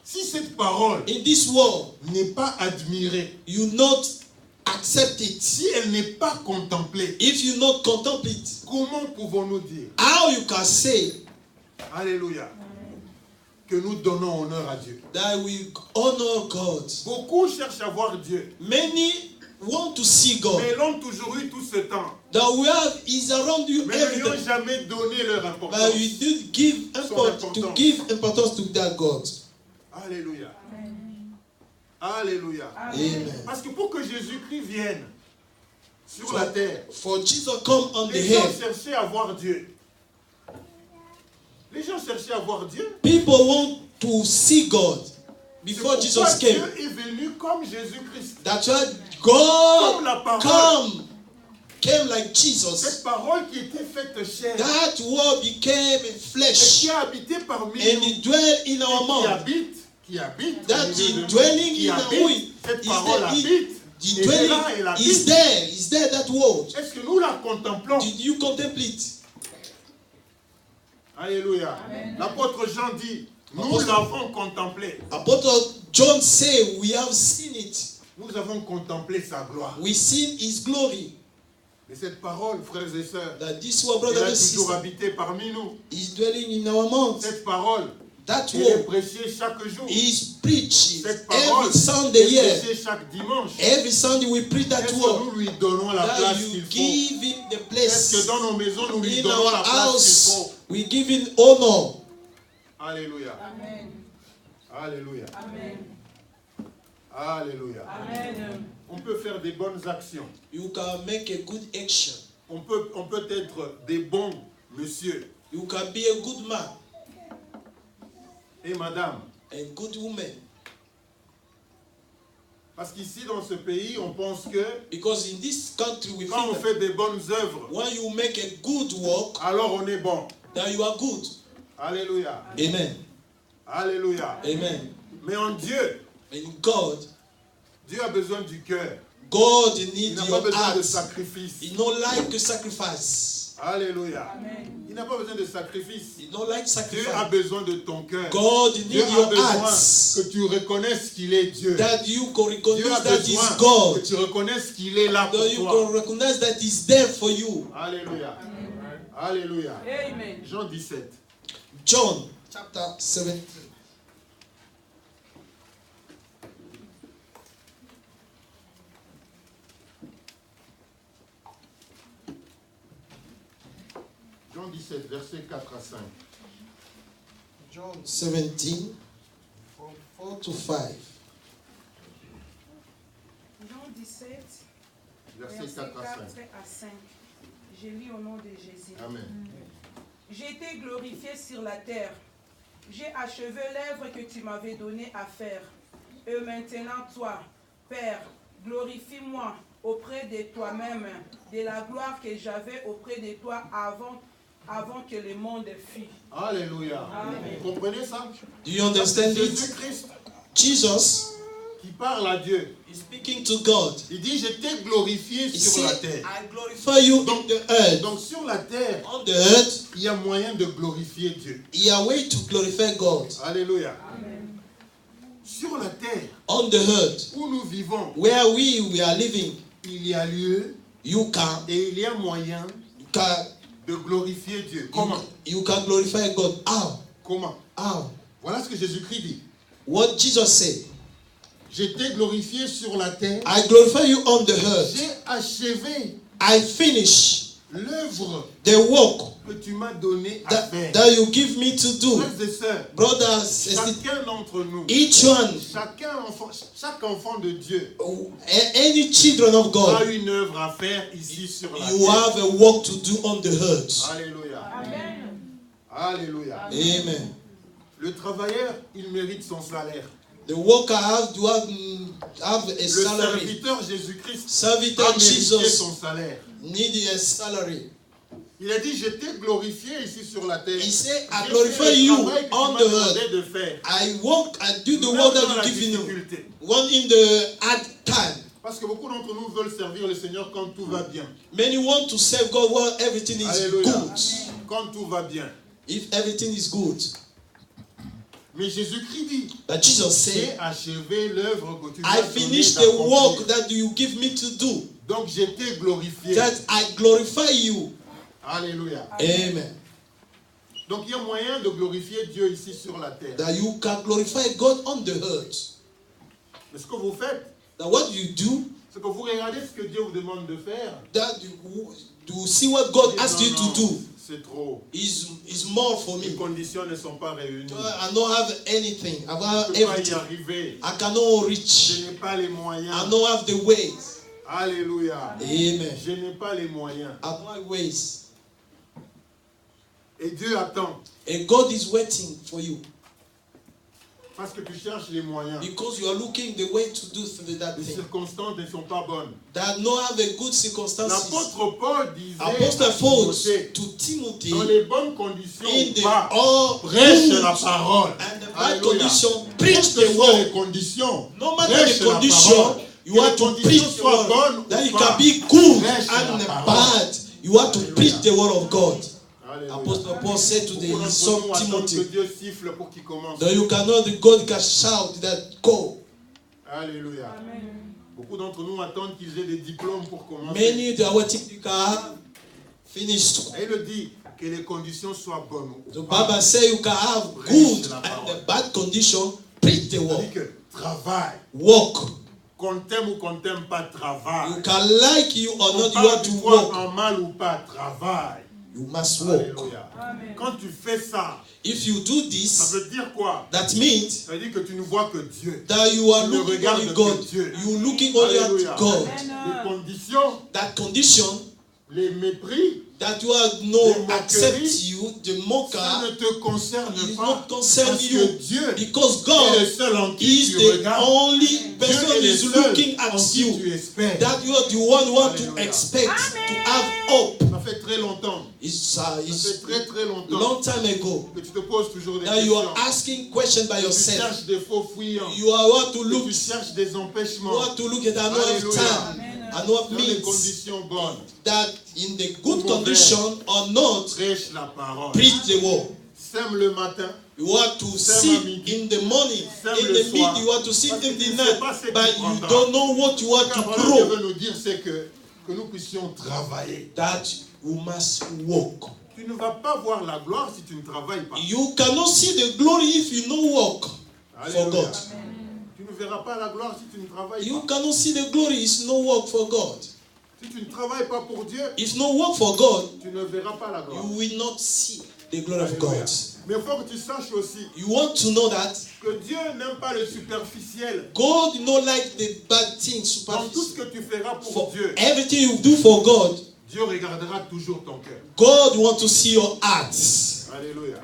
si cette parole In this world, n'est pas admirée, you not accept it. si elle n'est pas contemplée, If you not contemplate, comment pouvons-nous dire, how you can say Alléluia, que nous donnons honneur à Dieu? that we honor God? Beaucoup cherchent à voir Dieu, Many want to see God. mais l'ont toujours eu tout ce temps. The world is around you Mais ne every lui ont day. jamais donné leur importance. But you did give importance to that God. Alléluia. Alléluia. Amen. Parce que pour que Jésus-Christ vienne sur la terre, For Jesus come on the les gens earth, cherchaient à voir Dieu. Les gens cherchaient à voir Dieu. people want to see God before C'est Jesus pourquoi came. Dieu est venu comme Jésus-Christ. That's why Comme la God parole. came like Jesus. Cette parole qui était faite chair That word became et flesh qui a habité parmi and nous. it dwelt in Et our mouth. qui habite, That au milieu de is nous, dwelling qui in our habite, way. cette Is parole there- habite. The Et dwelling là, elle habite. is there. Is there that word? Est-ce que nous la contemplons? Did you contemplate? Alléluia. L'apôtre Jean dit, nous l'avons contemplé. Apostle John say we have seen it. Nous avons contemplé sa gloire. We seen his glory. Et cette parole, frères et sœurs, That this word, elle brother a and toujours sister, habité parmi nous. is dwelling in our mouth. Cette parole, That elle est word prêchée chaque jour. is preached Cette parole every Sunday est here. prêchée chaque dimanche. Every Sunday we preach that Est-ce que word. nous lui donnons la That place you qu'il faut? give him the Est-ce que place. dans nos maisons, nous lui In donnons our la place qu'il house, faut? we give him honor. Alléluia. Amen. Alléluia. Amen. Alléluia. Amen. On peut faire des bonnes actions. You can make a good action. On peut être des bons monsieur You can be a good man et madame. and good woman. Parce qu'ici, dans ce pays, on pense que Because in this country we quand on think fait des bonnes œuvres, that when you make a good work, alors on est bon. that you are good. Alléluia. Amen. Alléluia. Amen. Mais en Dieu, And God, Dieu a besoin du cœur. God Il needs n'a pas your besoin de heart. sacrifice. He don't like a sacrifice. Alléluia. Amen. Il n'a pas besoin de sacrifice. He don't like Dieu a sacrifice. besoin de ton cœur. God Dieu needs a your besoin heart. que tu reconnaisses qu'il est Dieu. That you can Dieu a recognize that besoin is God. que tu reconnaisses qu'il est là pour That you toi. can recognize that is there for you. Alléluia. Alléluia. Amen. Jean 17. John chapter 17. Jean 17, versets 4 à 5. John 17, from 4 to 5. Jean 17, Versets versets 4 à 5. 4 à 5. Je lis au nom de Jésus. Amen. J'ai été glorifié sur la terre. J'ai achevé l'œuvre que tu m'avais donné à faire. Et maintenant, toi, Père, glorifie-moi auprès de toi-même, de la gloire que j'avais auprès de toi avant que le monde fût. Alléluia. Amen. Vous comprenez ça? Do you understand it? Jésus-Christ Jesus qui parle à Dieu. is speaking to God. Il dit, je t'ai glorifié He sur la said, terre. I glorify you on the earth. Donc sur la terre, On the earth, il y a moyen de glorifier Dieu. he a way to glorify God. Alléluia. Amen. Sur la terre On the earth, où nous vivons, where we are living, il y a lieu you can et il y a moyen de glorifier Dieu. Comment? you can glorify God. How? Comment? How? Voilà ce que Jésus-Christ dit. What Jesus said. Je t'ai glorifié sur la terre. I glorify you on the earth. J'ai achevé I finish l'œuvre the work que tu m'as donné à faire. that you give me to do. Frères et sœurs, Brothers, sisters, chacun d'entre nous, each one, chaque enfant de Dieu any children of a God, une œuvre à faire ici sur la you terre. have a work to do on the earth. Alléluia. Amen. Alléluia. Amen. Le travailleur, il mérite son salaire. The worker has to have a Le salary. serviteur Jésus-Christ a Servitor mérité Jesus son salaire. need a salary. Il a dit, je t'ai glorifié ici sur la terre. He said, I J'ai glorify fait le you travail que tu on m'as the demandé earth. de faire. I work and do the Même work dans that la you give me. difficulté. One in the hard time. Parce que beaucoup d'entre nous veulent servir le Seigneur quand tout va bien. Many want to serve God while everything is Alléluia. good. Quand tout va bien. If everything is good. Mais Jésus-Christ dit, But Jesus j'ai said, achevé l'œuvre que tu I m'as finished donné the work d'accomplir. that you give me to do. Donc je t'ai glorifié. That I glorify you. Alléluia. Amen. Donc il y a moyen de glorifier Dieu ici sur la terre. That you can glorify God on the earth. Mais ce que vous faites, That what you do, c'est que vous regardez ce que Dieu vous demande de faire. that you to see what God Vous dites, asks you non, to do c'est trop. is more for Les me. conditions ne sont pas réunies. I don't have anything. I Je have ne peux pas y everything. arriver. I cannot Je reach. n'ai pas les moyens. I don't have the ways. Alléluia. Amen. Je n'ai pas les moyens. I don't have ways. Et Dieu attend. And God is waiting for you Parce que tu cherches les moyens. because you are looking the way to do that Les thing. circonstances ne sont pas bonnes. That no have a good circumstances. L'apôtre Paul disait Apostle à Paul Timothée, to Timothy dans les bonnes conditions in ou the pas, all prêche good la parole. and the bad Alléluia. condition, preach Quelles the que soient les word. conditions, No matter prêche the la condition, parole. you Que have les to conditions preach the soient bonnes word. ou That it pas, can be good prêche la and parole. bad. You have to Alléluia. preach the word of God. Alléluia. Apostle Paul said to Beaucoup the d'entre son nous attendent que Timothy, Dieu siffle pour qu'il commence. that you cannot, God can shout that go. Alléluia. Amen. Beaucoup d'entre nous attendent qu'ils aient des diplômes pour commencer. Many they are waiting to have finished. Et il le dit, que les conditions soient bonnes. ou The pas. Bible says you can have good and the bad condition, preach the Il word. dit que travail, Walk. qu'on t'aime ou qu'on t'aime pas, travail. You can like you or Qu'on not, you parle have du to toi walk. en mal ou pas, travail. You must walk. Alléluia. Amen. Quand tu fais ça, If you do ça this, veut dire quoi? that means Ça veut dire que tu ne vois que Dieu. that you are Tu ne looking regardes only que God. Dieu. You looking only Alléluia. at God. Les conditions, That condition les mépris, that you are no Les accept moqueries, you, the ça mocker, ne te concerne is pas. not concern Parce you que Dieu because est God le seul en qui is tu the regardes. only person Dieu est is le seul looking en at qui you. tu espères. That you are the one who want to Alléluia. expect to have hope. Ça fait très longtemps. Ça fait très très longtemps long time ago que tu te poses toujours des that you questions. are asking questions by Tu yourself. cherches des faux fuyants. You are want to Et look. tu cherches des You empêchements want to look at another Alléluia. time, another dans des means conditions bonnes. that in the good Mauvais. condition or not, Prêche la parole. preach the word. Sème le matin. You want to Sème see à midi. in the morning, Sème in le the soir. mid, you want to see Parce in que tu the ne sais night, pas ce qui but you prendra. don't know what you want La to parole de Dieu grow. veut nous dire, c'est que nous puissions travailler. That you must walk. Tu ne vas pas voir la gloire si tu ne travailles pas. You cannot see the glory if you no walk for Alléluia. God. Tu ne verras pas la gloire si tu ne travailles You pas. cannot see the glory if no work for God. Si tu ne travailles pas pour Dieu, If no work for God, tu ne verras pas la gloire. you will not see the glory of Alléluia. God. Mais il faut que tu saches aussi You want to know that que Dieu n'aime pas le superficiel. God no like the bad things, Dans tout ce superficial. que tu feras pour For Dieu, everything you do for God, Dieu regardera toujours ton cœur. God want to see your heart. Alléluia.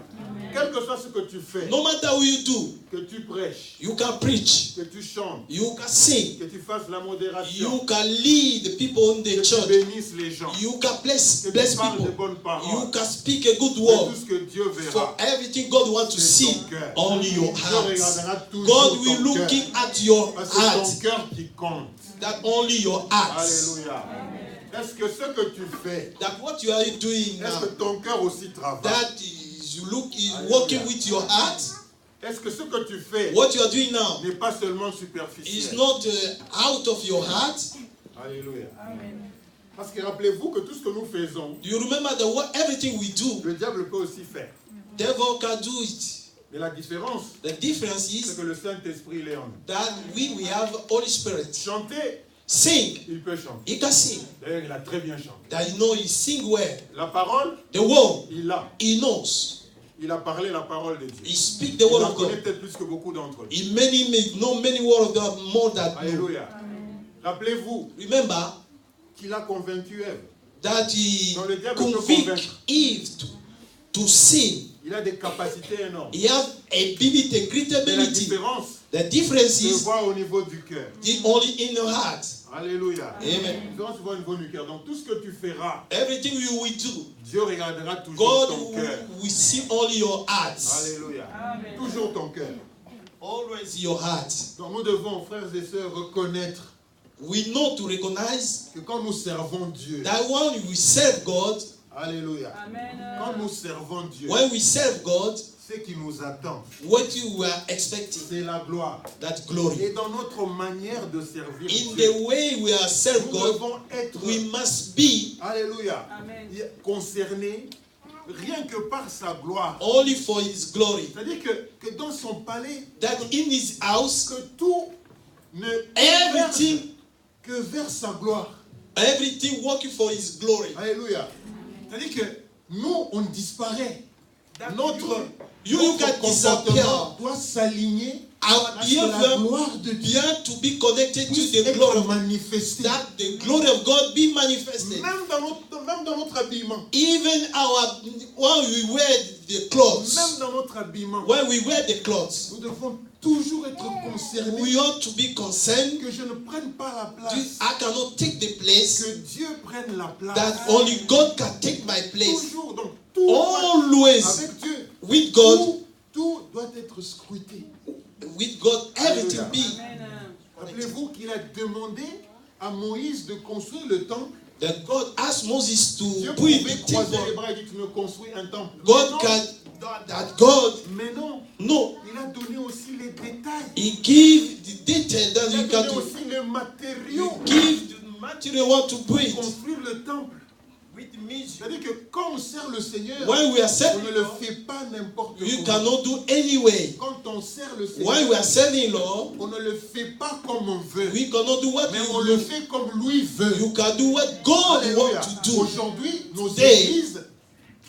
Quel que soit ce que tu fais, no matter what you do, que tu prêches, you can preach, que tu chantes, you can sing, que tu fasses la modération, you can lead the people in the que tu church, bénisses les gens, you can bless que tu parles de people, bonnes paroles, you can speak a good de word. tout ce que Dieu For verra. everything God wants to C'est see, ton cœur. only your Dieu heart. regardera toujours God will ton looking cœur. at your Parce que c'est heart, ton cœur qui compte. that only your heart. Alléluia. Est-ce que ce que tu fais, That what you are doing est-ce que now, ton cœur aussi travaille? that is, you look is Hallelujah. working with your heart. Est-ce que ce que tu fais What you are doing now n'est pas seulement is superficiel? not out of your heart. Alléluia. Amen. Parce que rappelez-vous que tout ce que nous faisons, Do you remember that what everything we do, le diable peut aussi faire. devil can do it. Mais la différence, The difference c'est is que le Saint-Esprit il est en nous. that we have Holy Spirit. Chanter, Sing, il peut chanter. he can sing. D'ailleurs, il a très bien chanté. That you know he sing well. La parole, The word, il l'a. he knows. Il a parlé la parole de Dieu. He speak the Il word la of connaît God. peut-être plus que beaucoup d'entre eux. He may know many words of God more than you. Alléluia. Rappelez-vous Remember qu'il a convaincu Ève. that he Dans le diable peut convict convaincre. Eve to sin. Il a des capacités énormes. He has ability, great Mais la ability. différence The difference se is voit au niveau du cœur. only in your heart. Alléluia. Amen. La différence se voit au niveau du cœur. Donc tout ce que tu feras, Everything you will do, Dieu regardera toujours ton God cœur. will see only your heart. Alléluia. Amen. Toujours ton cœur. Always your heart. Donc nous devons, frères et sœurs, reconnaître We know to recognize que quand nous servons Dieu, that when we serve God, Alléluia. Amen. Quand nous servons Dieu, when we serve God, ce qui nous attend, what you were expecting, c'est la gloire. that glory. Et dans notre manière de servir In Dieu, the way we are serve nous God, devons être, we must be Alléluia, Amen. concernés rien que par sa gloire. only for His glory. C'est-à-dire que dans son palais, That in His house, que tout ne everything, verse que vers sa gloire. everything working for His glory. Alléluia. C'est-à-dire que nous, on disparaît. Notre You can disappear. comportement doit s'aligner Our à ce que la behavior gloire de Dieu began to be connected to puisse the être glory of manifestée. that the glory of God be manifested. Même dans notre habillement. Even our when we wear the clothes, Même dans notre habillement. when we wear the clothes, Nous devons toujours être concernés. we ought to be concerned. Que je ne prenne pas la place. I cannot take the place Que Dieu prenne la place. that only God can take my place. Toujours, donc tout Always avec Dieu. with God, Tout doit être scruté. with God, everything Alléluia. be. Amen. Rappelez-vous qu'il a demandé à Moïse de construire le temple. That God asked Moses Dieu to pouvait build the croiser les temple. bras et dit tu me construis un temple. God mais, can, that God, mais non, no, il a donné aussi les détails. He give the detail that Il a you can donné do. aussi les matériaux Give the material what to pour build. construire le temple. C'est-à-dire que quand on sert le Seigneur, When we are on serving, ne le fait pas n'importe you comment. cannot do anyway. Quand on sert le When Seigneur, we are serving Lord, on ne le fait pas comme on veut, we cannot do what mais on le you fait comme lui veut. You can do what God Alléluia. wants to do. Aujourd'hui, nos Today, églises,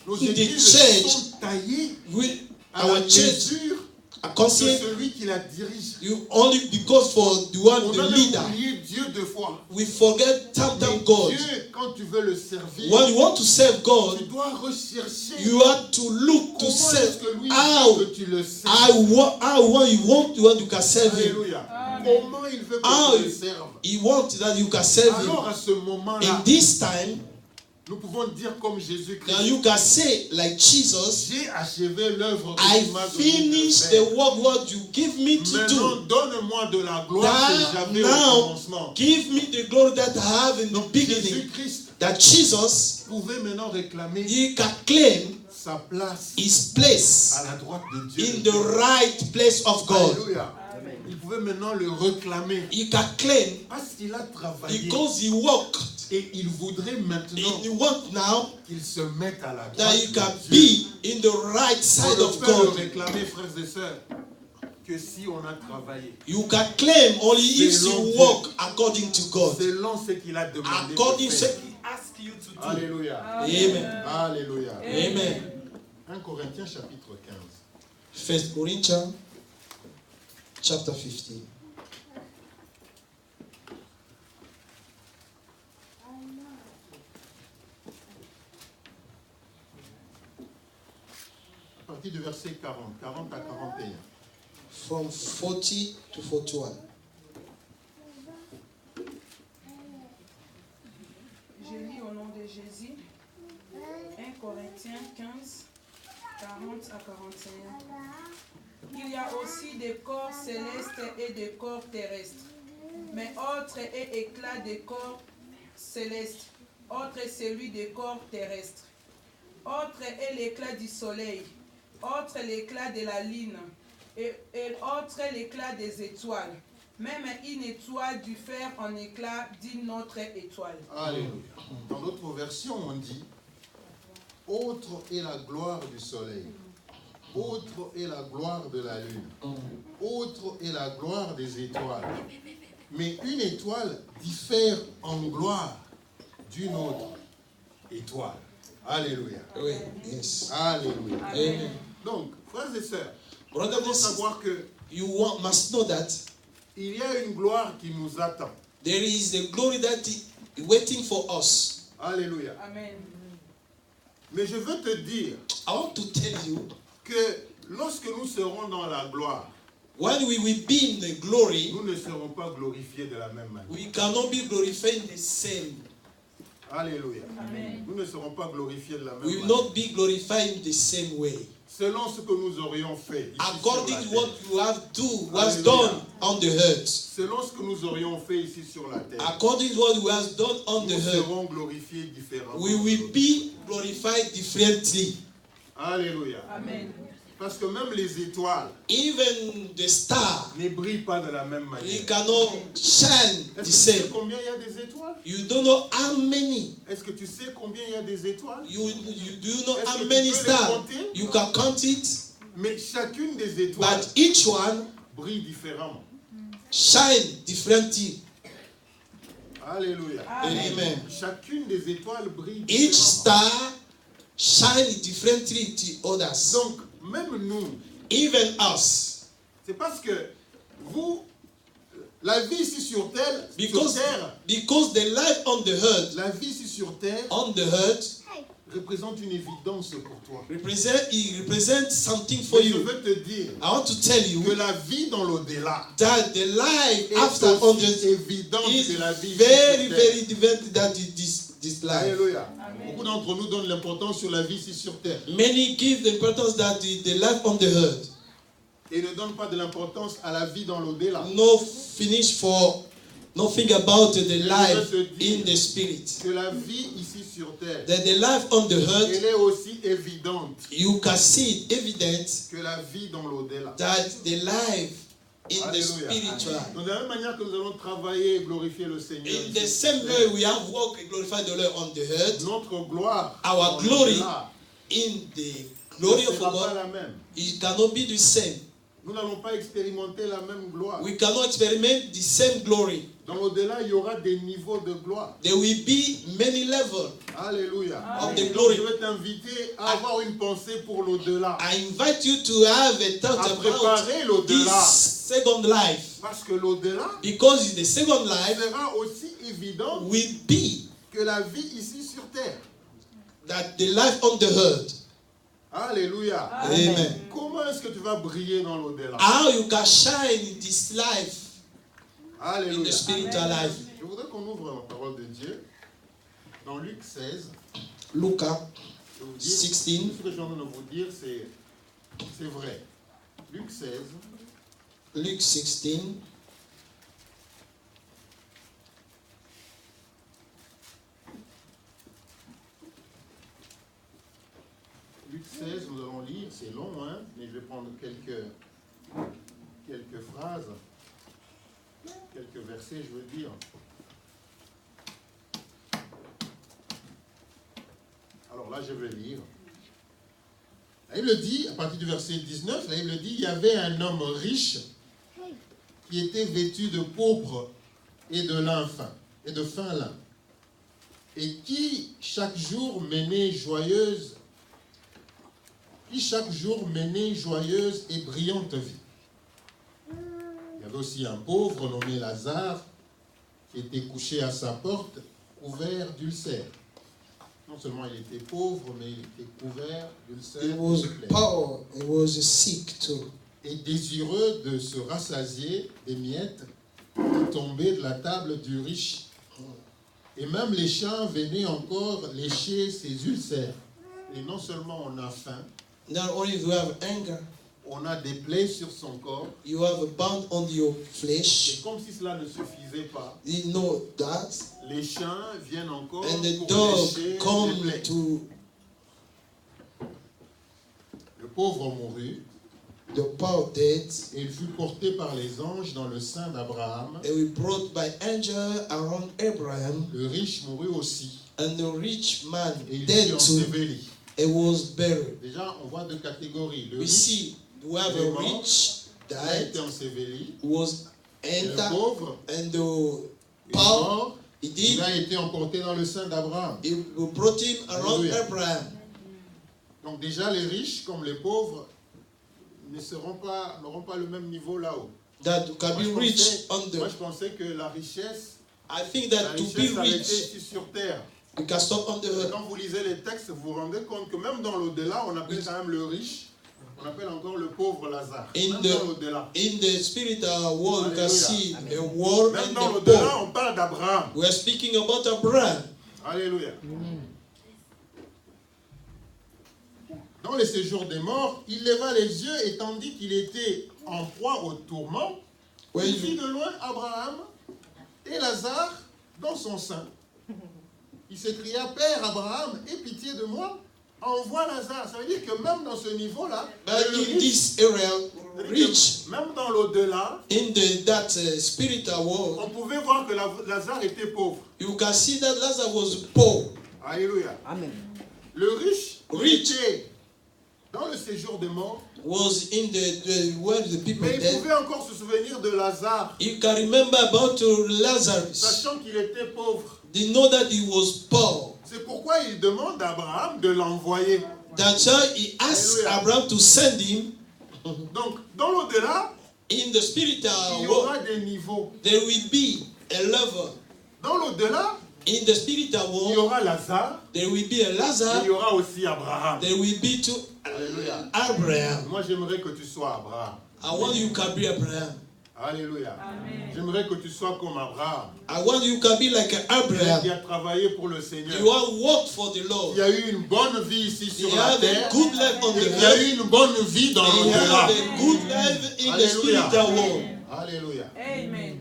in the sont church, taillées We, à la our church mesure are de concerned celui qui la dirige. you only because for the one, On the a leader. même oublié Dieu deux fois. We forget sometimes Mais God. Dieu, quand tu veux le servir, When you want to serve tu God, dois rechercher you have to look to comment est-ce serve que lui how veut que tu le serves. how you want you can serve Him. Alléluia. Comment il veut que How tu le serves. He wants that you can serve Him. Alors à ce moment-là, In this time, nous pouvons dire comme Jésus-Christ, now you can say like Jesus, j'ai achevé l'œuvre que I tu m'as donné de finished faire. the work what you give me to Maintenant, do. donne-moi de la gloire que j'avais au Now, commencement. give me the glory that I have in the Donc beginning. Jésus-Christ That Jesus, pouvait maintenant réclamer He can claim sa place His place à la droite de Dieu. in the right place of God. Alléluia. Il pouvait maintenant le réclamer He can claim parce qu'il a travaillé because He worked. et il voudrait maintenant He worked now qu'il se mette à la that droite He can de Dieu. be in the right On side ne of peut le God. réclamer, frères et sœurs, que si on a travaillé You can claim only if Selon you Dieu. walk according to God. selon ce qu'il a demandé According de to faire. He asked you to do. Alléluia. Amen. Alléluia. Amen. 1 Corinthiens chapitre 15. 1 Corinthians chapter 15. partir du verset 40, 40 à 41. From 40 to 41. Je lis au nom de Jésus. 1 Corinthiens 15, 40 à 41. Il y a aussi des corps célestes et des corps terrestres. Mais autre est l'éclat des corps célestes, autre est celui des corps terrestres. Autre est l'éclat du soleil, autre l'éclat de la lune, et autre l'éclat des étoiles. Même une étoile diffère en éclat d'une autre étoile. Alléluia. Dans d'autres versions, on dit, autre est la gloire du soleil, autre est la gloire de la lune, autre est la gloire des étoiles. Mais une étoile diffère en gloire d'une autre étoile. Alléluia. Oui, yes. Alléluia. Amen. Donc, frères et sœurs, Brothers il faut and sisters, savoir que must know that il y a une gloire qui nous attend. there is the glory that is waiting for us. Alléluia. Amen. Mais je veux te dire I want to tell you, que lorsque nous serons dans la gloire, when we will be in the glory, nous ne serons pas glorifiés de la même manière. we cannot be glorified the same. Alléluia. Amen. Nous ne serons pas glorifiés de la même We will manière. not be glorified in the same way. Selon ce que nous aurions fait. Ici According sur to la what terre. you have do was Hallelujah. done on the earth. Selon ce que nous aurions fait ici sur la terre. According to what you have done on the Nous earth, serons glorifiés différemment. we will be glorified differently. Alléluia. Amen. Parce que même les étoiles Even the star, ne brillent pas de la même it manière. cannot shine Est-ce the que tu sais same. combien il y a des étoiles? You don't know how many. Est-ce que tu sais combien il y a des étoiles? You do know Est-ce how que tu many peux les stars. compter? You can count it, Mais chacune des étoiles but each one brille différemment. shine differently. Alléluia. Amen. Chacune des étoiles brille Each différemment. star shine differently to others. Donc, même nous, Even us. c'est parce que vous, la vie ici sur terre, Because the life on the earth, la vie ici sur terre représente une évidence pour toi. it represents something for Mais je you. veux te dire I want to tell you que la vie dans l'au-delà that the life est after on aussi the évidente is que la vie ici very, sur terre. very different than this life. Alléluia. Amen. Beaucoup d'entre nous donnent l'importance sur la vie ici sur terre Many give the importance that the life on the earth et ne donnent pas de l'importance à la vie dans l'au-delà. no finish for nothing about the life in the spirit. Que la vie ici sur terre, That the life on the earth, elle est aussi évidente you can see it evident que la vie dans l'au-delà. that the life in the Alléluia. spiritual. Donc, de la même manière que nous allons travailler et glorifier le Seigneur, In the ici same sur way terre, we have worked and glorified the Lord on the earth, notre gloire our dans glory l'au-delà in the ne glory of sera pas God, la même. it cannot be the same. Nous n'allons pas expérimenter la même gloire. We cannot experiment the same glory. Dans l'au-delà, il y aura des niveaux de gloire. There will be many levels Alléluia. of the Donc, glory. je vais t'inviter à avoir une pensée pour l'au-delà. I invite you to have a thought À about préparer this l'au-delà. second life, Parce que l'au-delà because in the second life sera aussi évident will be que la vie ici sur terre. that the life on the earth. Alléluia. Amen. Comment est-ce que tu vas briller dans l'au-delà? How you can shine in this life, in Alléluia. the spiritual life. Je voudrais qu'on ouvre la parole de Dieu dans Luc 16. Luca Je vais vous dire, 16. tout ce que je viens de vous dire, c'est vrai. Luc 16. Luke 16. Luc 16, nous allons lire, c'est long, hein, mais je vais prendre quelques phrases, quelques versets, je veux dire. Alors là, je vais lire. La Bible dit, à partir du verset 19, la Bible dit, il y avait un homme riche qui était vêtu de pourpre et de lin fin, et de fin lin, et qui chaque jour menait joyeuse et brillante vie. Il y avait aussi un pauvre nommé Lazare qui était couché à sa porte, couvert d'ulcères. Non seulement il était pauvre, mais il était couvert d'ulcères. He was poor. He was sick too. Et désireux de se rassasier des miettes qui tombaient de la table du riche. Et même les chiens venaient encore lécher ses ulcères. Et non seulement on a faim, Not only do you have anger, on a des plaies sur son corps. you have a bond on your Et flesh. comme si cela ne suffisait pas, You know that. les chiens viennent encore And the pour dog lécher les come plaies. to Le pauvre mourut the poor dead. et il fut porté par les anges dans le sein d'Abraham. They were brought by angel around Abraham. Le riche mourut aussi And the rich man et il fut dead too. enseveli. It was buried. Déjà, on voit deux catégories. Le We riche see we have il est a mort, rich il a died, été enseveli. was Et le enter, pauvre, and the il est poor, mort, he il did. a été emporté dans le sein d'Abraham. He brought him around Alléluia. Abraham. Donc déjà, les riches comme les pauvres n'auront pas le même niveau là-haut. That can Moi, be rich on moi, the. je pensais que la richesse that to be s'arrêtait rich, ici sur terre. you can stop on Et the. quand vous lisez les textes, vous vous rendez compte que même dans l'au-delà, on appelle quand même le riche, on appelle encore le pauvre Lazare. Même dans l'au-delà. In the spiritual world, you can Alléluia. see the world Même and dans the l'au-delà, poor. on parle d'Abraham. We are speaking about Abraham. Alléluia. Dans le séjour des morts, il leva les yeux et tandis qu'il était en proie au tourment, il vit de loin Abraham et Lazare dans son sein. Il s'écria, Père Abraham, aie pitié de moi, envoie Lazare. Ça veut dire que même dans ce niveau-là, But le in riche, this area, rich, même dans l'au-delà, in that spiritual world, on pouvait voir que Lazare était pauvre. you can see that Lazarus was poor. Alléluia. Amen. Le riche, Rich. était dans le séjour des morts, Was in the where the people mais il dead. pouvait encore se souvenir de Lazare, You can remember about Lazarus. sachant qu'il était pauvre. They know that he was poor. C'est pourquoi il demande à Abraham de l'envoyer. That's why he asked Alléluia. Abraham to send him. Donc, dans l'au-delà, In the spiritual il y world, aura des niveaux. there will be a level. Dans l'au-delà, In the spiritual il y world, aura Lazare, there will be a et il y Lazarus. aura aussi Abraham. There will be to Alléluia. Abraham. Moi, j'aimerais que tu sois Abraham. I want you can be Abraham. Alléluia. Amen. J'aimerais que tu sois comme Abraham, I want you can be like qui Abraham. a travaillé pour le Seigneur. You are work for the Lord. Il y a eu une bonne vie ici sur You la have terre. a good life on Et the il y a earth. eu une bonne vie dans You have l'au-delà. a good life in the Alléluia. spiritual world. Alléluia. Amen.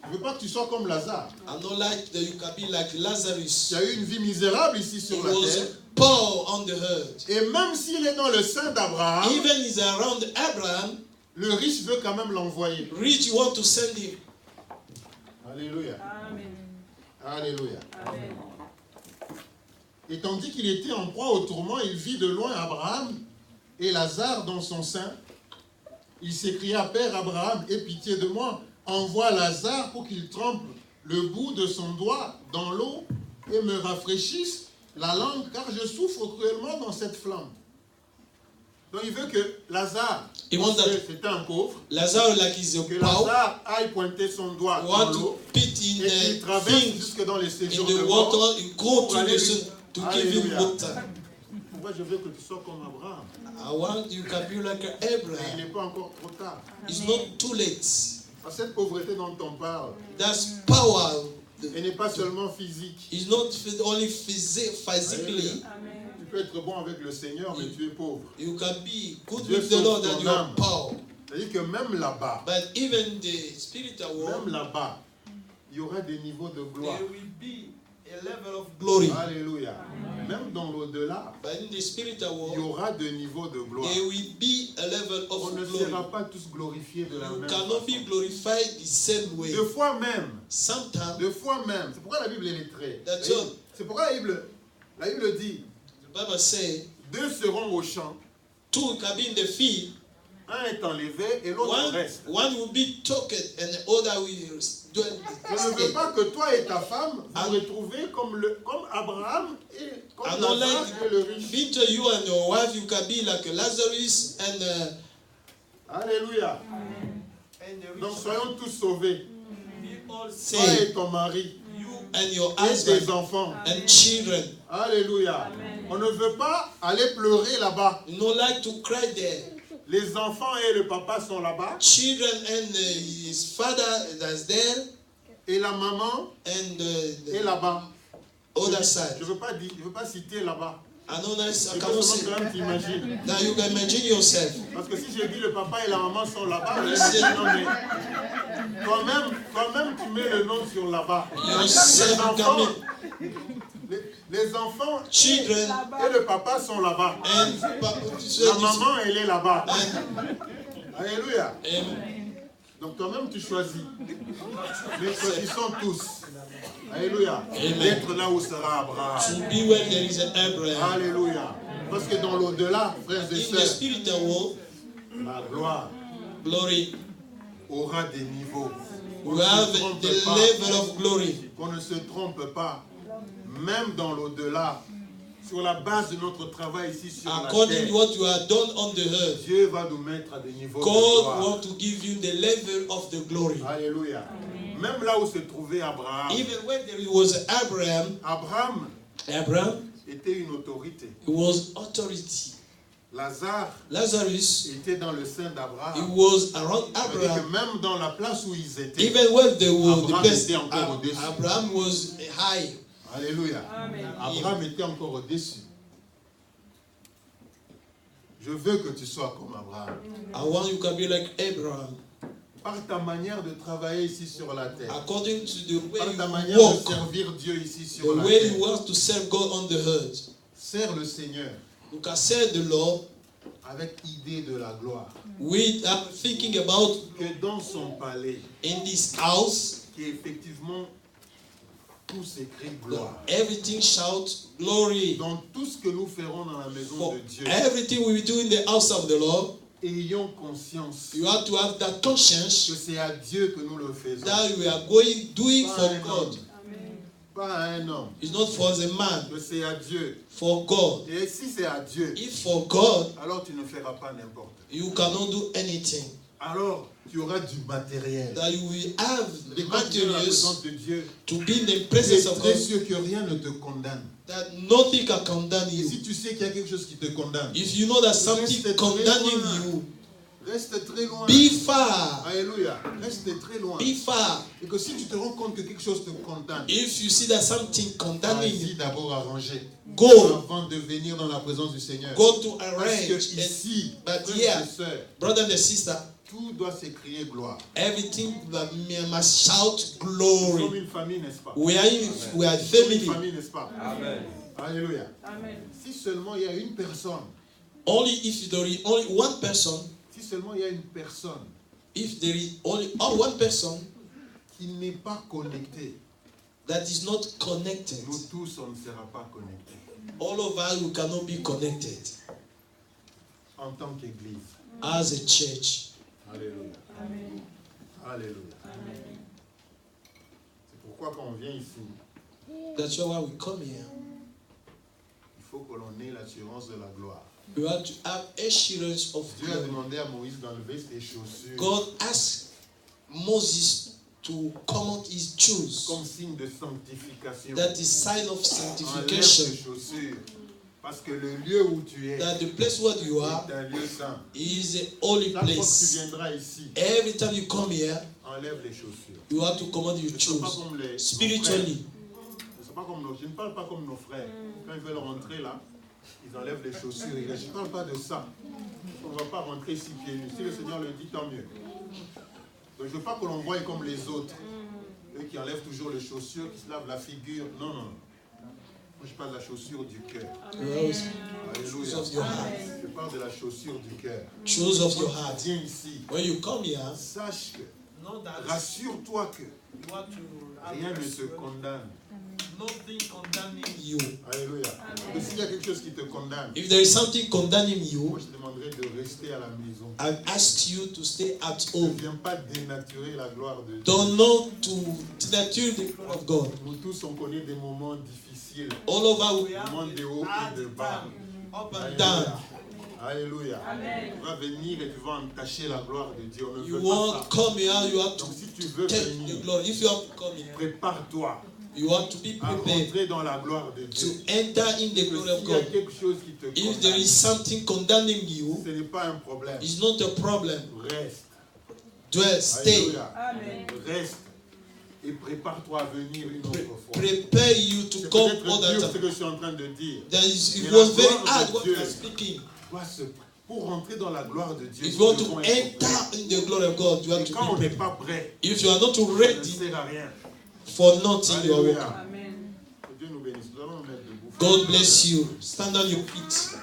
Je ne veux pas que tu sois comme Lazare. I don't like that you can be like Il Lazarus. y a eu une vie misérable ici He sur la was terre. poor on the earth. Et même s'il est dans le sein d'Abraham, Even he's around Abraham, le riche veut quand même l'envoyer. rich you want to send him. Alléluia. Amen. Alléluia. Amen. Et tandis qu'il était en proie au tourment, il vit de loin Abraham et Lazare dans son sein. Il s'écria, Père Abraham, aie pitié de moi, envoie Lazare pour qu'il trempe le bout de son doigt dans l'eau et me rafraîchisse la langue, car je souffre cruellement dans cette flamme. Donc il veut que Lazare, He wants parce que that c'était un pauvre, Lazarus, like he's a que poor, Lazare aille pointer son doigt dans want l'eau to pit in et qu'il the traverse things, jusque dans les in séjours de the mort. water, you go Pour to aller the sun to give him Alléluia. water. Moi, je veux que tu sois comme Abraham. I want you can be like Mais il Abraham. n'est pas encore trop tard. It's not too late. Parce que cette pauvreté dont on parle, That's power. elle n'est pas seulement physique. It's not only physically. Amen. Tu peux être bon avec le Seigneur, mais tu es pauvre. You can be good Dieu with the Lord sauve and ton you are âme. poor. C'est-à-dire que même là-bas, But even the spiritual world, même là-bas, il y aura des niveaux de gloire. there will be a level of glory. Alléluia. Même dans l'au-delà, But in the spiritual il y world, aura des niveaux de gloire. there will be a level On of ne glory. sera pas tous glorifiés de la You même cannot façon. be glorified the same way. Deux fois même. Sometimes, Deux fois même. C'est pourquoi la Bible est lettrée. That's all. C'est pourquoi la Bible dit, the Bible says, deux seront au champ, two can be in the field, un est enlevé et l'autre reste. one will be taken and the other will dwell. Je ne veux pas que toi et ta femme Ah. vous retrouvez comme Abraham et comme I don't Lazare like et le riche. between you and your wife, you can be like Lazarus and Alléluia. the Donc soyons tous sauvés. we all Toi say et ton mari. you and your et husband tes enfants. and children. Alléluia. On ne veut pas aller pleurer là-bas. You don't like to cry there. Les enfants et le papa sont là-bas. Children and his father is there. Et la maman And est là-bas. other side. Je ne veux pas citer là-bas. I know that I Il cannot faut say. quand même t'imaginer. Now you can imagine yourself. Parce que si je dis le papa et la maman sont là-bas, je Yes. dis non mais quand même tu mets le nom sur là-bas. Yourself, Les enfants children et le papa sont là-bas. and La maman elle est là-bas. and Alléluia. Donc toi-même tu choisis. Mais choisissons tous. Alléluia. D'être là où sera Abraham. to be where there is an Abraham. Alléluia. Parce que dans l'au-delà, frères et In the sœurs, spiritual world, la gloire glory. aura des niveaux. We have the level of glory. Qu'on ne se trompe pas. Même dans l'au-delà, sur la base de notre travail ici sur la According terre, to what you have done on the earth, Dieu va nous mettre à des niveaux de God gloire. wants to give you the level of the glory. Alléluia. Même là où se trouvait Abraham, Even when there was Abraham était une autorité. it was authority. Lazarus était dans le sein He d'Abraham. was around Ça veut dire que Abraham. même dans la place où ils étaient, Even when they were the Abraham best, était encore au-dessus. Abraham was high. Alléluia. Amen. Abraham était encore au-dessus. Je veux que tu sois comme Abraham. I want you to be like Abraham. Par ta manière de travailler ici sur la terre. According to the way Par ta you manière de walk, servir Dieu ici the sur la way terre. you want to serve God on the earth. Sers le Seigneur You can serve the Lord avec idée de la gloire. without thinking about Que dans son palais, in this house, qui effectivement tout s'écrit gloire. everything shout glory. Dans tout ce que nous ferons dans la maison For de Dieu, everything we will do in the house of the Lord, ayons conscience you have to have that conscience que c'est à Dieu que nous le faisons. that we are doing Pas for à un God. homme. Pas à un homme. It's not for the man, Que c'est à Dieu. for God. Et si c'est à Dieu, If for God, alors tu ne feras pas n'importe. you cannot do anything. Alors tu auras du matériel. That you will have the Quand tu es dans la materials présence de Dieu, to be in the tu es presence of très God, sûr que rien ne te condamne. that nothing can condemn Et you. si tu sais qu'il y a quelque chose qui te condamne, If you know that something Reste condemning très you, reste très loin. be far. Alléluia. Reste très loin. Be far. Et que si tu te rends compte que quelque chose te condamne, If you see that something condemning vas-y you, d'abord arranger go. avant de venir dans la présence du Seigneur. Go to Parce arrange. que And, ici, but frères here, et sœurs, brother and sister, tout doit s'écrier gloire. everything that must shout Nous sommes glory. une famille, n'est-ce pas? We are Nous sommes family. une famille, n'est-ce pas? Amen. Alléluia. Amen. Si seulement il y a une personne, Only if there is only one person, si seulement il y a une personne if there is only one person qui n'est pas connectée, that is not connected, nous tous, on ne sera pas connectés all of us we cannot be connected en tant qu'Église. as a church. Alléluia. Amen. Alléluia. Amen. C'est pourquoi quand on vient ici, That's why we come here. il faut que l'on ait l'assurance de la gloire. We have to have assurance of Dieu a glory. demandé à Moïse d'enlever ses chaussures God asked Moses to come out his shoes. comme signe de sanctification. That is sign of Enlève sanctification. tes chaussures. Parce que le lieu où tu es That the place where you are est un lieu saint. is a holy Chaque fois que tu place. viendras ici, Every time you come here, enlève les chaussures. you have to come out your Ne sois pas shoes. comme nos Spiritually. frères. Ne sois pas comme je ne parle pas comme nos frères. Quand ils veulent rentrer là, ils enlèvent les chaussures. Je ne parle pas de ça. On ne va pas rentrer ici pieds nus. Si le Seigneur le dit, tant mieux. Donc je ne veux pas que l'on voie comme les autres. Eux qui enlèvent toujours les chaussures, qui se lavent la figure. Non, non. Moi, je parle de la chaussure du cœur. Shoes Alléluia. of your heart. Je parle de la chaussure du cœur. Shoes of Quand your tu heart. viens ici, When you come here, sache que, Know that rassure-toi que you want to have rien ne te pursued, condamne. nothing condemning you. Alléluia. Donc s'il y a quelque chose qui te condamne, If there is something condemning you, moi je te demanderai de rester à la maison. I ask you to stay at Ne home. viens pas dénaturer la gloire de Dieu. Don't know to denature the glory of God. Nous tous, on connaît des moments difficiles, All over, we have moments de haut hard et de bas. time, up and Alléluia. down. Alléluia. Amen. Tu vas venir et tu vas entacher la gloire de Dieu. On ne you veut pas want ça. to come here, you have to Donc si tu veux take the venir, glory. If you have to come here, prépare-toi. You have to be à prepared rentrer dans la gloire de to Dieu. enter in the glory of S'il y a God. quelque chose qui te If there condamne, is something condemning you, ce n'est pas un problème. it's not a problem. Reste. Dwell, stay. Alléluia. Amen. Reste. Et prépare-toi à venir une autre fois. Prepare you to C'est come peut-être other dur ce time. que je suis en train de dire. It Mais was la very gloire de hard what Dieu you are speaking. Pour rentrer dans la gloire de Dieu, If you want nous to devons être enter prêts. in the glory of God, you have Et to quand on be n'est prepared. pas prêt, If you are not ça ne ready sert à rien. for nothing, you are Alléluia. welcome. Amen. Que Dieu nous bénisse. Nous allons nous mettre debout. God bless you. Stand on your feet.